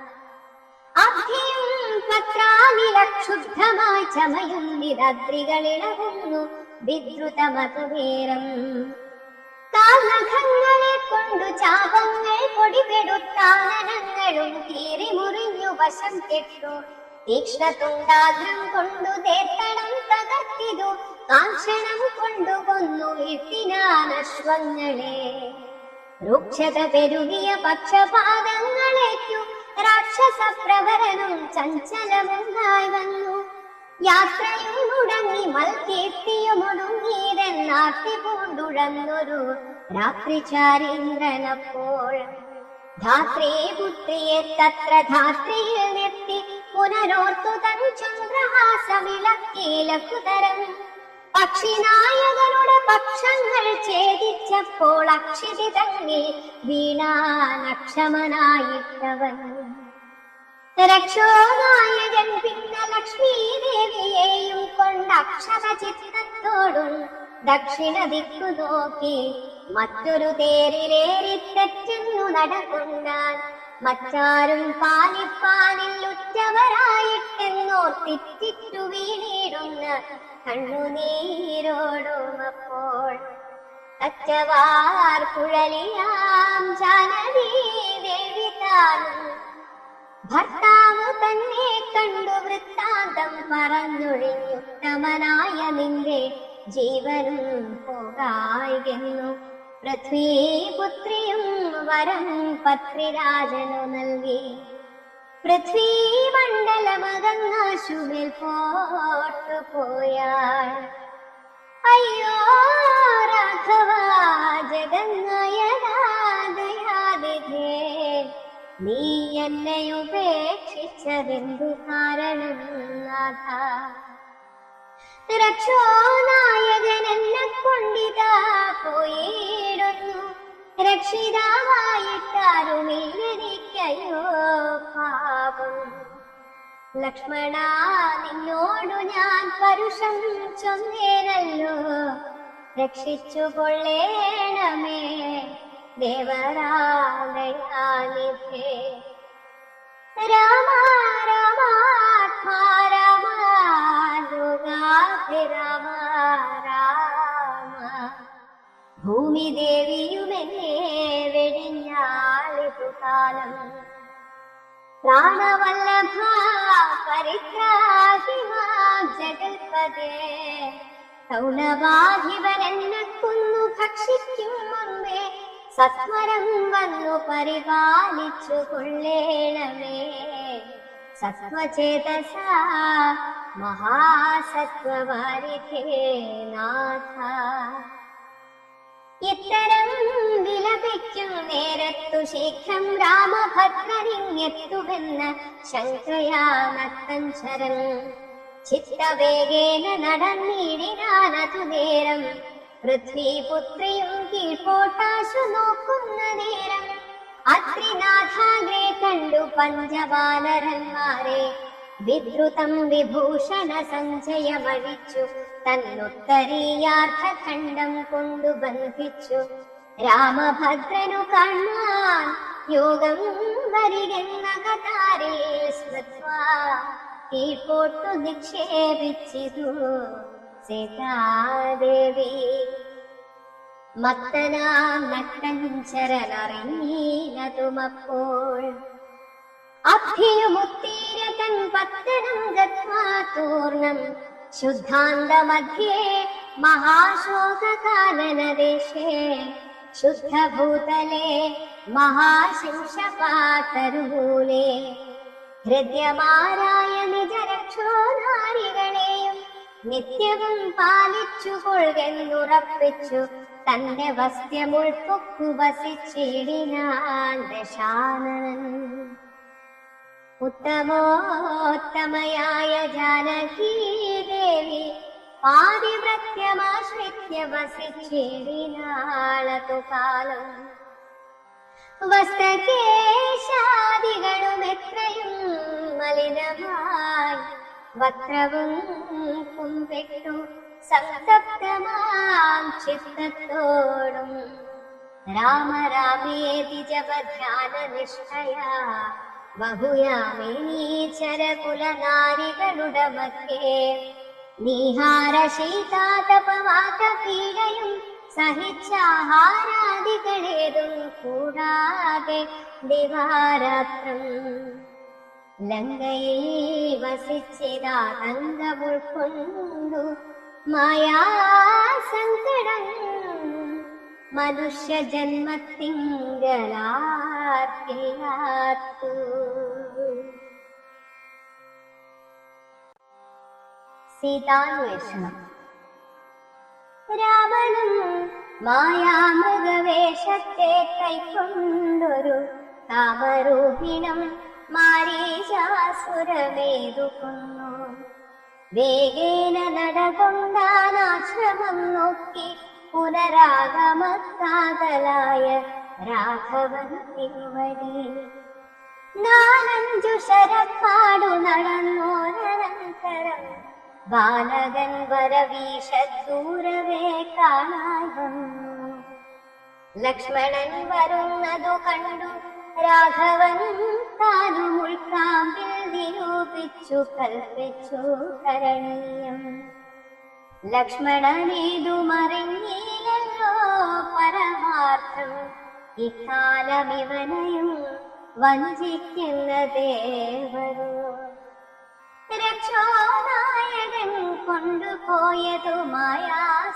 അഭ്യം പത്രാനിലക്ഷുബ്ധമായി ചമയും നിരദ്രികളിളകുന്നു വിദ്രുതമതുവേരം. കാൽനഖങ്ങളെ കൊണ്ടു ചാപങ്ങൾ പൊടിപെടുത്താനനങ്ങളും കീറി മുറിഞ്ഞു വശം കെട്ടു. തീക്ഷ്ണതുണ്ടാഗ്രം കൊണ്ടു തേത്തളം തകർത്തിതു. കാഞ്ചനം കൊണ്ടു കൊന്നു വീഴ്ത്തിനാനശ്വങ്ങളെ. രൂക്ഷത പെരുകിയ പക്ഷപാതങ്ങളേറ്റു രാക്ഷസ പ്രവരനും ചഞ്ചലമുണ്ടായി വന്നു. യാത്രയും മുടങ്ങി മൽകീർത്തിയുമൊടുങ്ങീരെന്നാർത്തി പൂണ്ടുഴന്നൊരു രാത്രി ചാരീന്ദ്രനപ്പോൾ ധാത്രീപുത്രിയെ തത്ര ധാത്രിയിൽ നിർത്തി പുനരോർത്തു തൻ ചന്ദ്രഹാസമിളക്കീലക്കുതരം. പക്ഷിനായകനുടെ പക്ഷങ്ങൾ ഛേദിച്ചപ്പോൾ അക്ഷിതി തങ്ങിൽ വീണാനക്ഷമനായിട്ടവൻ. രക്ഷോനായകൻ പിന്നെ ലക്ഷ്മീ ദേവിയെയും കൊണ്ട് അക്ഷത ചിത്തത്തോടും ദക്ഷിണ ദിക്കു നോക്കി മറ്റൊരു തേരിലേറി തെറ്റെന്നു നടകൊണ്ടാൻ. മറ്റാരും പാലിപ്പാനിൽ ഉറ്റവരായിട്ടെന്നോർത്തിറ്റു വീണിടുന്ന കണ്ണുനീരോടും അപ്പോൾ അറ്റവാർ കുഴലിയാം ജാനകി ദേവി താനും ഭർത്താവ് തന്നെ കണ്ടു വൃത്താന്തം പറഞ്ഞൊഴിഞ്ഞുത്തമനായ നിന്റെ ജീവനും പോകായികെന്നു പൃഥ്വീപുത്രിയും വരം പത്രിരാജനു നൽകി. പൃഥ്വീ മണ്ഡലമകങ്ങാശുമേൽ പോട്ടുപോയാൾ. അയ്യോ രാഘവ ജഗന്നായകാദയാതിഥേ, നീ എന്നെ ഉപേക്ഷിച്ചതെന്തു കാരണം നാഥ? രക്ഷോനായകൻ എന്നെ കൊണ്ടിതാ പോയിടുന്നു. രക്ഷിതാവായിട്ടാരുമില്ലെനിക്കയ്യോ പാപം. ലക്ഷ്മണ നിന്നോടു ഞാൻ പരുഷം ചൊന്നേനല്ലോ, രക്ഷിച്ചു കൊള്ളേണമേ ദേവരാദയാനിധേ. രാമ രാമാത്മാ രാമ ലോകാഭിരാമ രാമ. ഭൂമിദേവിയുമെന്നെ വെടിഞ്ഞാളിതു കാലം. പ്രാണവല്ലഭ പരിത്രാഹി മാം ജഗൽപദേ. സൗനവാധിപനെന്നെ കൊന്നു ഭക്ഷിക്കും മുൻപേ സത്വരം വന്നു പരിപാലിച്ചു കൊള്ളേണമേ. സത്വചേതസ മഹാസത്വവാരിധേ നാഥ. ഇത്തരം വിലപിക്കും നേരത്തു ശീഘ്രം രാമഭദ്രനിങ്ങെത്തുമെന്ന ശങ്കയാനത്തഞ്ചരൻ ചിത്തവേഗേന നടന്നിടിനാനതു നേരം. പൃഥ്വീപുത്രിയും കീഴ്പോട്ടാശു നോക്കുന്ന നേരം അത്രിനാഥാഗ്രേ കണ്ടു പഞ്ചവാനരന്മാരെ. വിദ്രുതം വിഭൂഷണ സഞ്ചയമഴിച്ചു തന്നുത്തരീയാർത്ഥഖണ്ഡം കൊണ്ടു ബന്ധിച്ചു. രാമഭദ്രനു കാണാൻ യോഗം വരികെന്ന കതാരിൽ സ്മൃത്വാ കീഴ്പോട്ടു നിക്ഷേപിച്ചിതു സീതാദേവി. മത്തനാം നട്ടഞ്ചരനറിഞ്ഞീനതുമപ്പോൾ അഭ്യുമുത്തീരതൻ പത്തനം ഗത്വാ തൂർണം. ശുദ്ധാന്തമധ്യേ മഹാശോകകാനനദേശേ ശുദ്ധഭൂതലേ മഹാശിംശപാതരുമൂലേ. ഹൃദ്യമാരായ നിജരക്ഷോനാരികളെയും നിത്യവും പാലിച്ചു കൊള്ളുന്നുറപ്പിച്ചു തന്റെ വസ്ത്യമുൾപ്പൊക്കു വസിച്ചിടിനാൻ ദശാനനൻ. ഉത്തമോത്തമയായ ജാനകീ ദേവി പാതിവ്രത്യമാശ്രിത്യ വസിച്ചേടിനാളതു കാലം. വസ്ത്രകേശാദികളും എത്രയും മലിനമായി വക്രവും കുമ്പെട്ടു സംതപ്തമാം ചിത്തത്തോടും രാമ രാമേതി ജപധ്യാന നിഷ്ഠയാ ബഹുയാമിനീചരകുലനാരികളുടെ മധ്യേ നീഹാര ശീതാതപവാത പീഡയും സഹിച്ചാഹാരാദികളേതും കൂടാതെ ദിവാരാത്രം ലങ്കയിൽ വസിച്ചിതാതങ്കം ഉൾക്കൊണ്ടു മായാസങ്കടം മനുഷ്യ ജന്മത്തിങ്കലാർക്കില്ലാത്തു. സീതാന്വേഷണം. രാവണൻ മായാമൃഗവേഷത്തെ കൈക്കൊണ്ടൊരു കാമരൂപിണം മാരീചാസുരമേതു കൊന്നു. വേഗേന നടകൊണ്ടാനാശ്രമം നോക്കി പുനരാഗമത്താതലായ രാഘവൻ തിരുവടി. നാലഞ്ചു ശരപ്പാടു നടന്നോരനന്തരം ബാലകൻ വരവീശദൂരവേ കാണാൻ വന്നു. ലക്ഷ്മണൻ വരുന്നതു കണ്ടു രാഘവൻ താനും ഉൾക്കാമ്പിൽ നിരൂപിച്ചു കൽപ്പിച്ചു കരണീയം. ലക്ഷ്മണനേതുമറിഞ്ഞില്ലല്ലോ പരമാർത്ഥം, ഇക്കാലമിവനെയും വഞ്ചിക്കുന്ന ദേവരോ. രക്ഷോനായകൻ കൊണ്ടുപോയതുമായ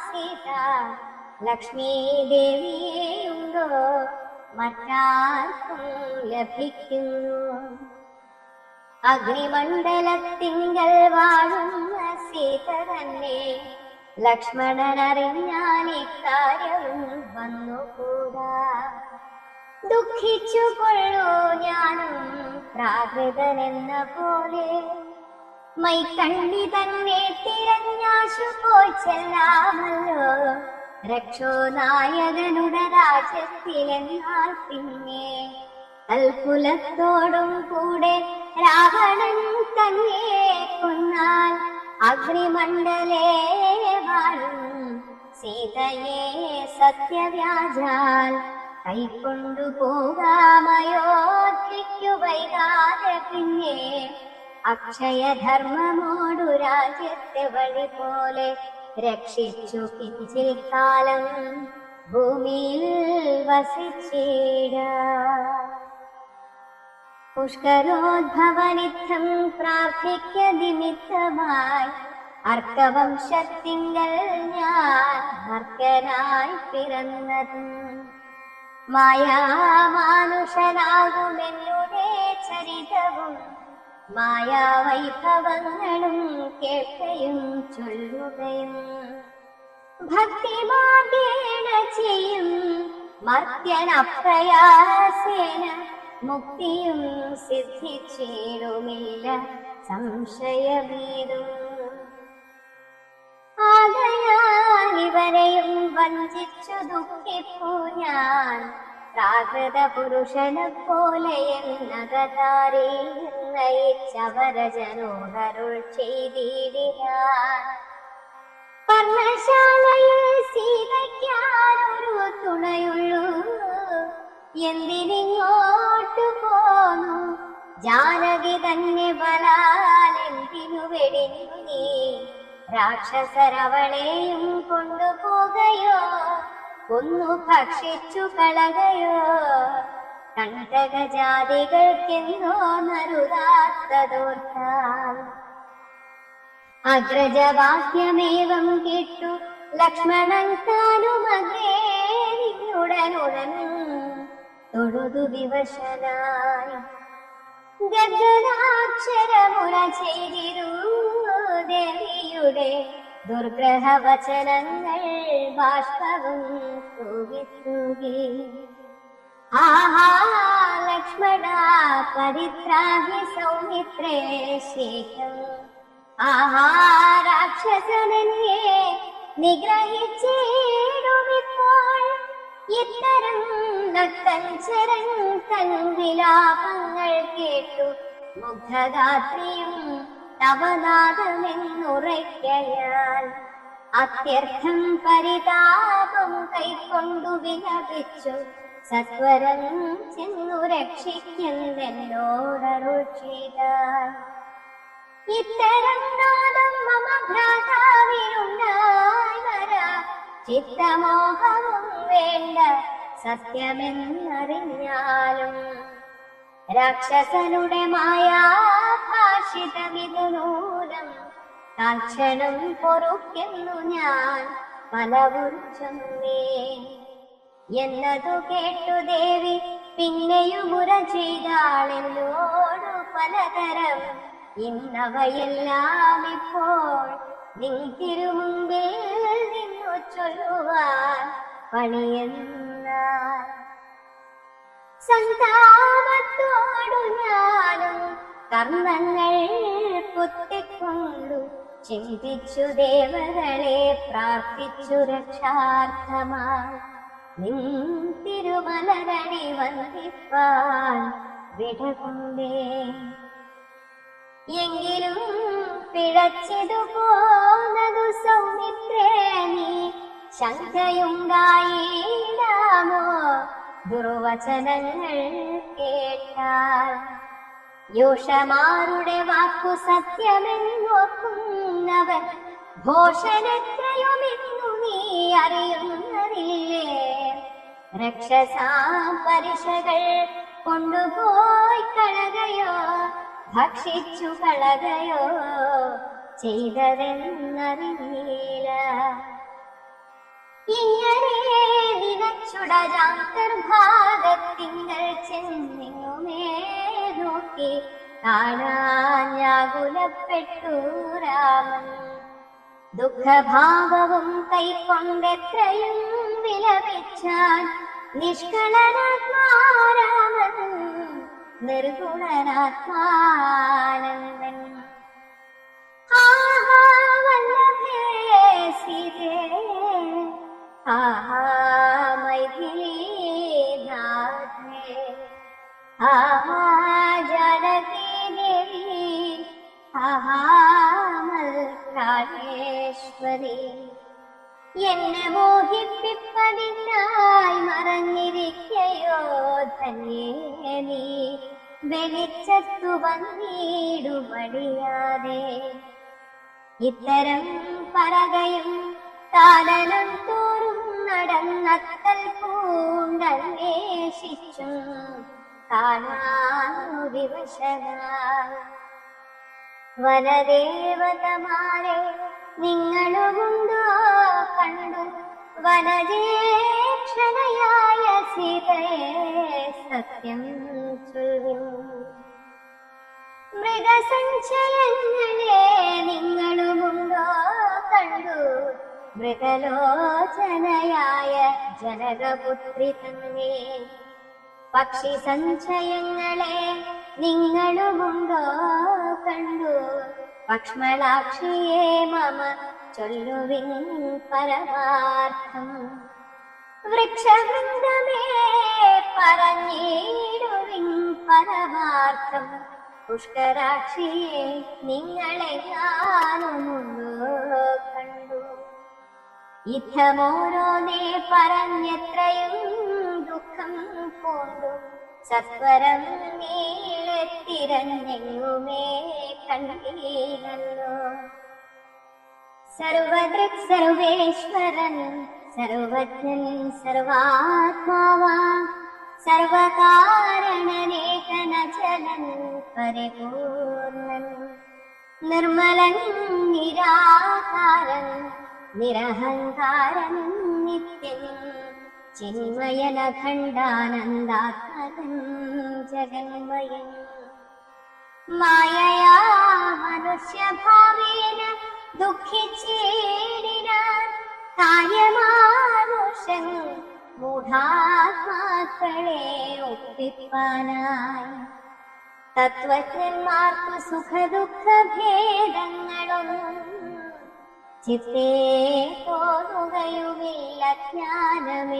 സീത ലക്ഷ്മീ ദേവിയുണ്ടോ മറ്റാർക്കും ലഭിക്കുന്നു. അഗ്നിമണ്ഡലത്തിങ്കൽ വാഴുന്ന സീത തന്നെ ലക്ഷ്മണനറിഞ്ഞാൽ ഇക്കാര്യം വന്നുകൂടാ. ദുഃഖിച്ചു കൊള്ളൂ ഞാനും പ്രാകൃതനെന്ന പോലെ, മൈക്കണ്ണി തന്നെ തിരഞ്ഞാശു പോയി ചെല്ലാമല്ലോ രക്ഷോ നായകനുടെ രാജ്യത്തിലെന്നാൽ പിന്നെ. കൽക്കുലത്തോടും കൂടെ രാവണൻ തന്നെ കൊന്നാൽ അഗ്നിമണ്ഡലേ വാഴും സീതയെ സത്യവ്യാജാൽ കൈക്കൊണ്ടു പോകാമയോധ്യയ്ക്കു വൈകാതെ പിന്നെ. അക്ഷയധർമ്മമോടു രാജ്യത്തെ വഴി പോലെ രക്ഷിച്ചു കിഞ്ചിൽ കാലം ഭൂമിയിൽ വസിച്ചിട. പുഷ്കരോദ്ഭവനിത്തം പ്രാർത്ഥിക്ക നിമിത്തമായി അർക്കവംശത്തിങ്കൽ ഞാൻ അർക്കനായി പിറന്നതും. മായാമാനുഷനാകുമെന്നുടെ ചരിതവും മായാവൈഭവങ്ങളും കേൾക്കുകയും ചൊല്ലുകയും ഭക്തിമാർഗേണ ചെയ്യും മർത്യനപ്രയാസേന മുക്തിയും സിദ്ധിച്ചിടുമില്ല സംശയമേതും. ആകയാൽ ഇവരെയും വഞ്ചിച്ചു ദുഃഖിപ്പു ഞാൻ പ്രാകൃത പുരുഷനെ പോലെ എന്നകതാരിൽ നയിച്ചവരജനോടരുൾ ചെയ്തിടിനാൻ. പർണശാലയിൽ സീതയ്ക്കാരൊരു തുണയുള്ളൂ, എന്തിനിങ്ങോട്ടു പോന്നു ജാനകി തന്നെ ബലാൽ എന്തിനു വെടിഞ്ഞു നീ. രാക്ഷസരവളെയും കൊണ്ടുപോകയോ കൊന്നു ഭക്ഷിച്ചു കളകയോ. കണ്ടകജാതികൾക്കെന്നോ നരുതാത്തതോർത്താൽ. അഗ്രജവാക്യമേവം കേട്ടു ലക്ഷ്മണൻ താനും അഗ്രേ നിന്നുടനുടൻ തൊഴുതു വിവശനായി. ഗദ്ഗദാക്ഷരമുറ ചെയ്തിരു ദേവിയുടെ ദുർഗ്രഹവചനങ്ങൾ ബാഷ്പവും തൂകി തൂകി. ആഹാ ലക്ഷ്മണ പരിത്രാഹി സൗമിത്രേ ശേഷം. ആഹാ രാക്ഷസനെ നിഗ്രഹിച്ചിടുമിപ്പോൾ. ഇത്തരം നക്തഞ്ചരൻ തൻ വിലാപങ്ങൾ കേട്ടു മുഗ്ധഗാത്രിയും തവനാദമെന്നുറയ്ക്കയാൽ. അത്യർത്ഥം പരിതാപം കൈക്കൊണ്ടു വിലപിച്ചു സത്വരം ചെന്നു രക്ഷിക്കുന്നോടരുൾ ചെയ്താൽ. ഇത്തരം നാദം മമ ഭ്രാതാവിനുണ്ടായി വരാ. ചിത്തമോഹവും വേണ്ട സത്യമെന്നറിഞ്ഞാലും. രാക്ഷസനുടെ മായാഭാഷിതമിതു നൂലം താക്ഷണം പൊറുക്കുന്നു ഞാൻ പലവുച്ചൊന്നേ എന്നതു കേട്ടു ദേവി പിന്നെയുമുറ ചെയ്താളെന്നോടു പലതരം. ഇന്നവയെല്ലാം ഇപ്പോൾ നിൻ തിരുമുമ്പിൽ നിന്നു ചൊല്ലുവാൻ പണിയെന്നാൽ. സന്താപത്തോടു ഞാനും കർമ്മങ്ങൾ കുത്തിക്കൊണ്ടു ചിന്തിച്ചു ദേവകളെ പ്രാർത്ഥിച്ചു രക്ഷാർത്ഥമായി. നിൻ തിരുമലരണി വന്ദിപ്പാൻ വിടകൊണ്ടേ. എങ്കിലും പിഴച്ചിതു പോന്നതു സൗമിത്രേ നീ ശങ്കയുണ്ടായിടാമോ ദുർവചനങ്ങൾ കേട്ടാൽ. യൂഷമാരുടെ വാക്കു സത്യമെന്നോക്കുന്നവൻ ഘോഷനെത്രയുമെന്നു നീ അറിയുന്നതില്ലേ. രക്ഷസാം പരിശകൾ കൊണ്ടുപോയി കളകയോ ഭക്ഷിച്ചു കളകയോ ചെയ്തതെന്നറിയില്ല. ഇങ്ങനെ നിനച്ചുടജാന്തർഭാഗത്തിങ്ങൾ ചെന്നിങ്ങുമേ നോക്കി കാണാഞ്ഞാകുലപ്പെട്ടു രാമൻ. ദുഃഖഭാവവും കൈക്കൊണ്ടെത്രയും വിലപിച്ചാൻ നിഷ്കളനാത്മാരാമൻ നിർഗുണനാത്മാനന്ദൻ. ആഹാ വല്ലഭേ സീതേ, ആഹാ മൈഥിലീനാഥേ, ആഹാ ജാനകി ദേവി, ആഹാ മൽക്കാളേശ്വരി. എന്നെ മോഹിപ്പിപ്പതിനായി മറഞ്ഞിരിക്കയോ ധന്യേ നീ. വെളിച്ചത്തു വന്നിടുമടിയാതെ ഇത്തരം പറകയും താലനം തോറും നടന്നത്തൽ പൂണ്ടന്വേഷിച്ചും കാണാനു വിവശനായി. വനദേവതമാരെ നിങ്ങളുമുണ്ടോ കണ്ടു വനജേക്ഷണയായ സീതയെ സത്യം ചൊല്ലും. മൃഗസഞ്ചയങ്ങളെ നിങ്ങളുമുണ്ടോ കണ്ടു മൃഗലോചനയായ ജനകപുത്രി തന്നെ. പക്ഷി സഞ്ചയങ്ങളെ നിങ്ങളുമുണ്ടോ കണ്ടു പക്ഷ്മലാക്ഷിയെ മമ ചൊല്ലുവിൻ പരമാർത്ഥം. വൃക്ഷവൃന്ദമേ പറഞ്ഞിടുവിൻ പരമാർത്ഥം. പുഷ്കരാക്ഷിയെ നിങ്ങളെ ഞാനുമുണ്ടോ കണ്ടു. യുദ്ധമോരോന്നേ പറഞ്ഞെത്രയും ദുഃഖം പൂണ്ടു സത്വരം നീളെ തിരഞ്ഞെങ്ങുമേ കണ്ടീനല്ലോ. സർവദൃക് സർവേശ്വരൻ സർവജ്ഞൻ സർവാത്മാവാ സർവകാരണനേകനചലൻ പരിപൂർണൻ നിർമ്മലൻ നിരാകാരൻ നിരഹങ്കാരൻ നിത്യൻ ചിന്മയനഖണ്ഡാനന്ദാത്മകൻ ജഗന്മയൻ. മായയാ മനുഷ്യഭാവേന ദുഃഖിച്ചേടിനാൻ കാര്യമാനുഷൻ മൂഢാത്മാക്കളെ ഒപ്പിപ്പാനായി. തത്വജ്ഞന്മാർക്ക് സുഖദുഃഖ ഭേദങ്ങളൊന്നും ചിത്തേ തോന്നുകയുമില്ല ജ്ഞാനമില്ലാതെ.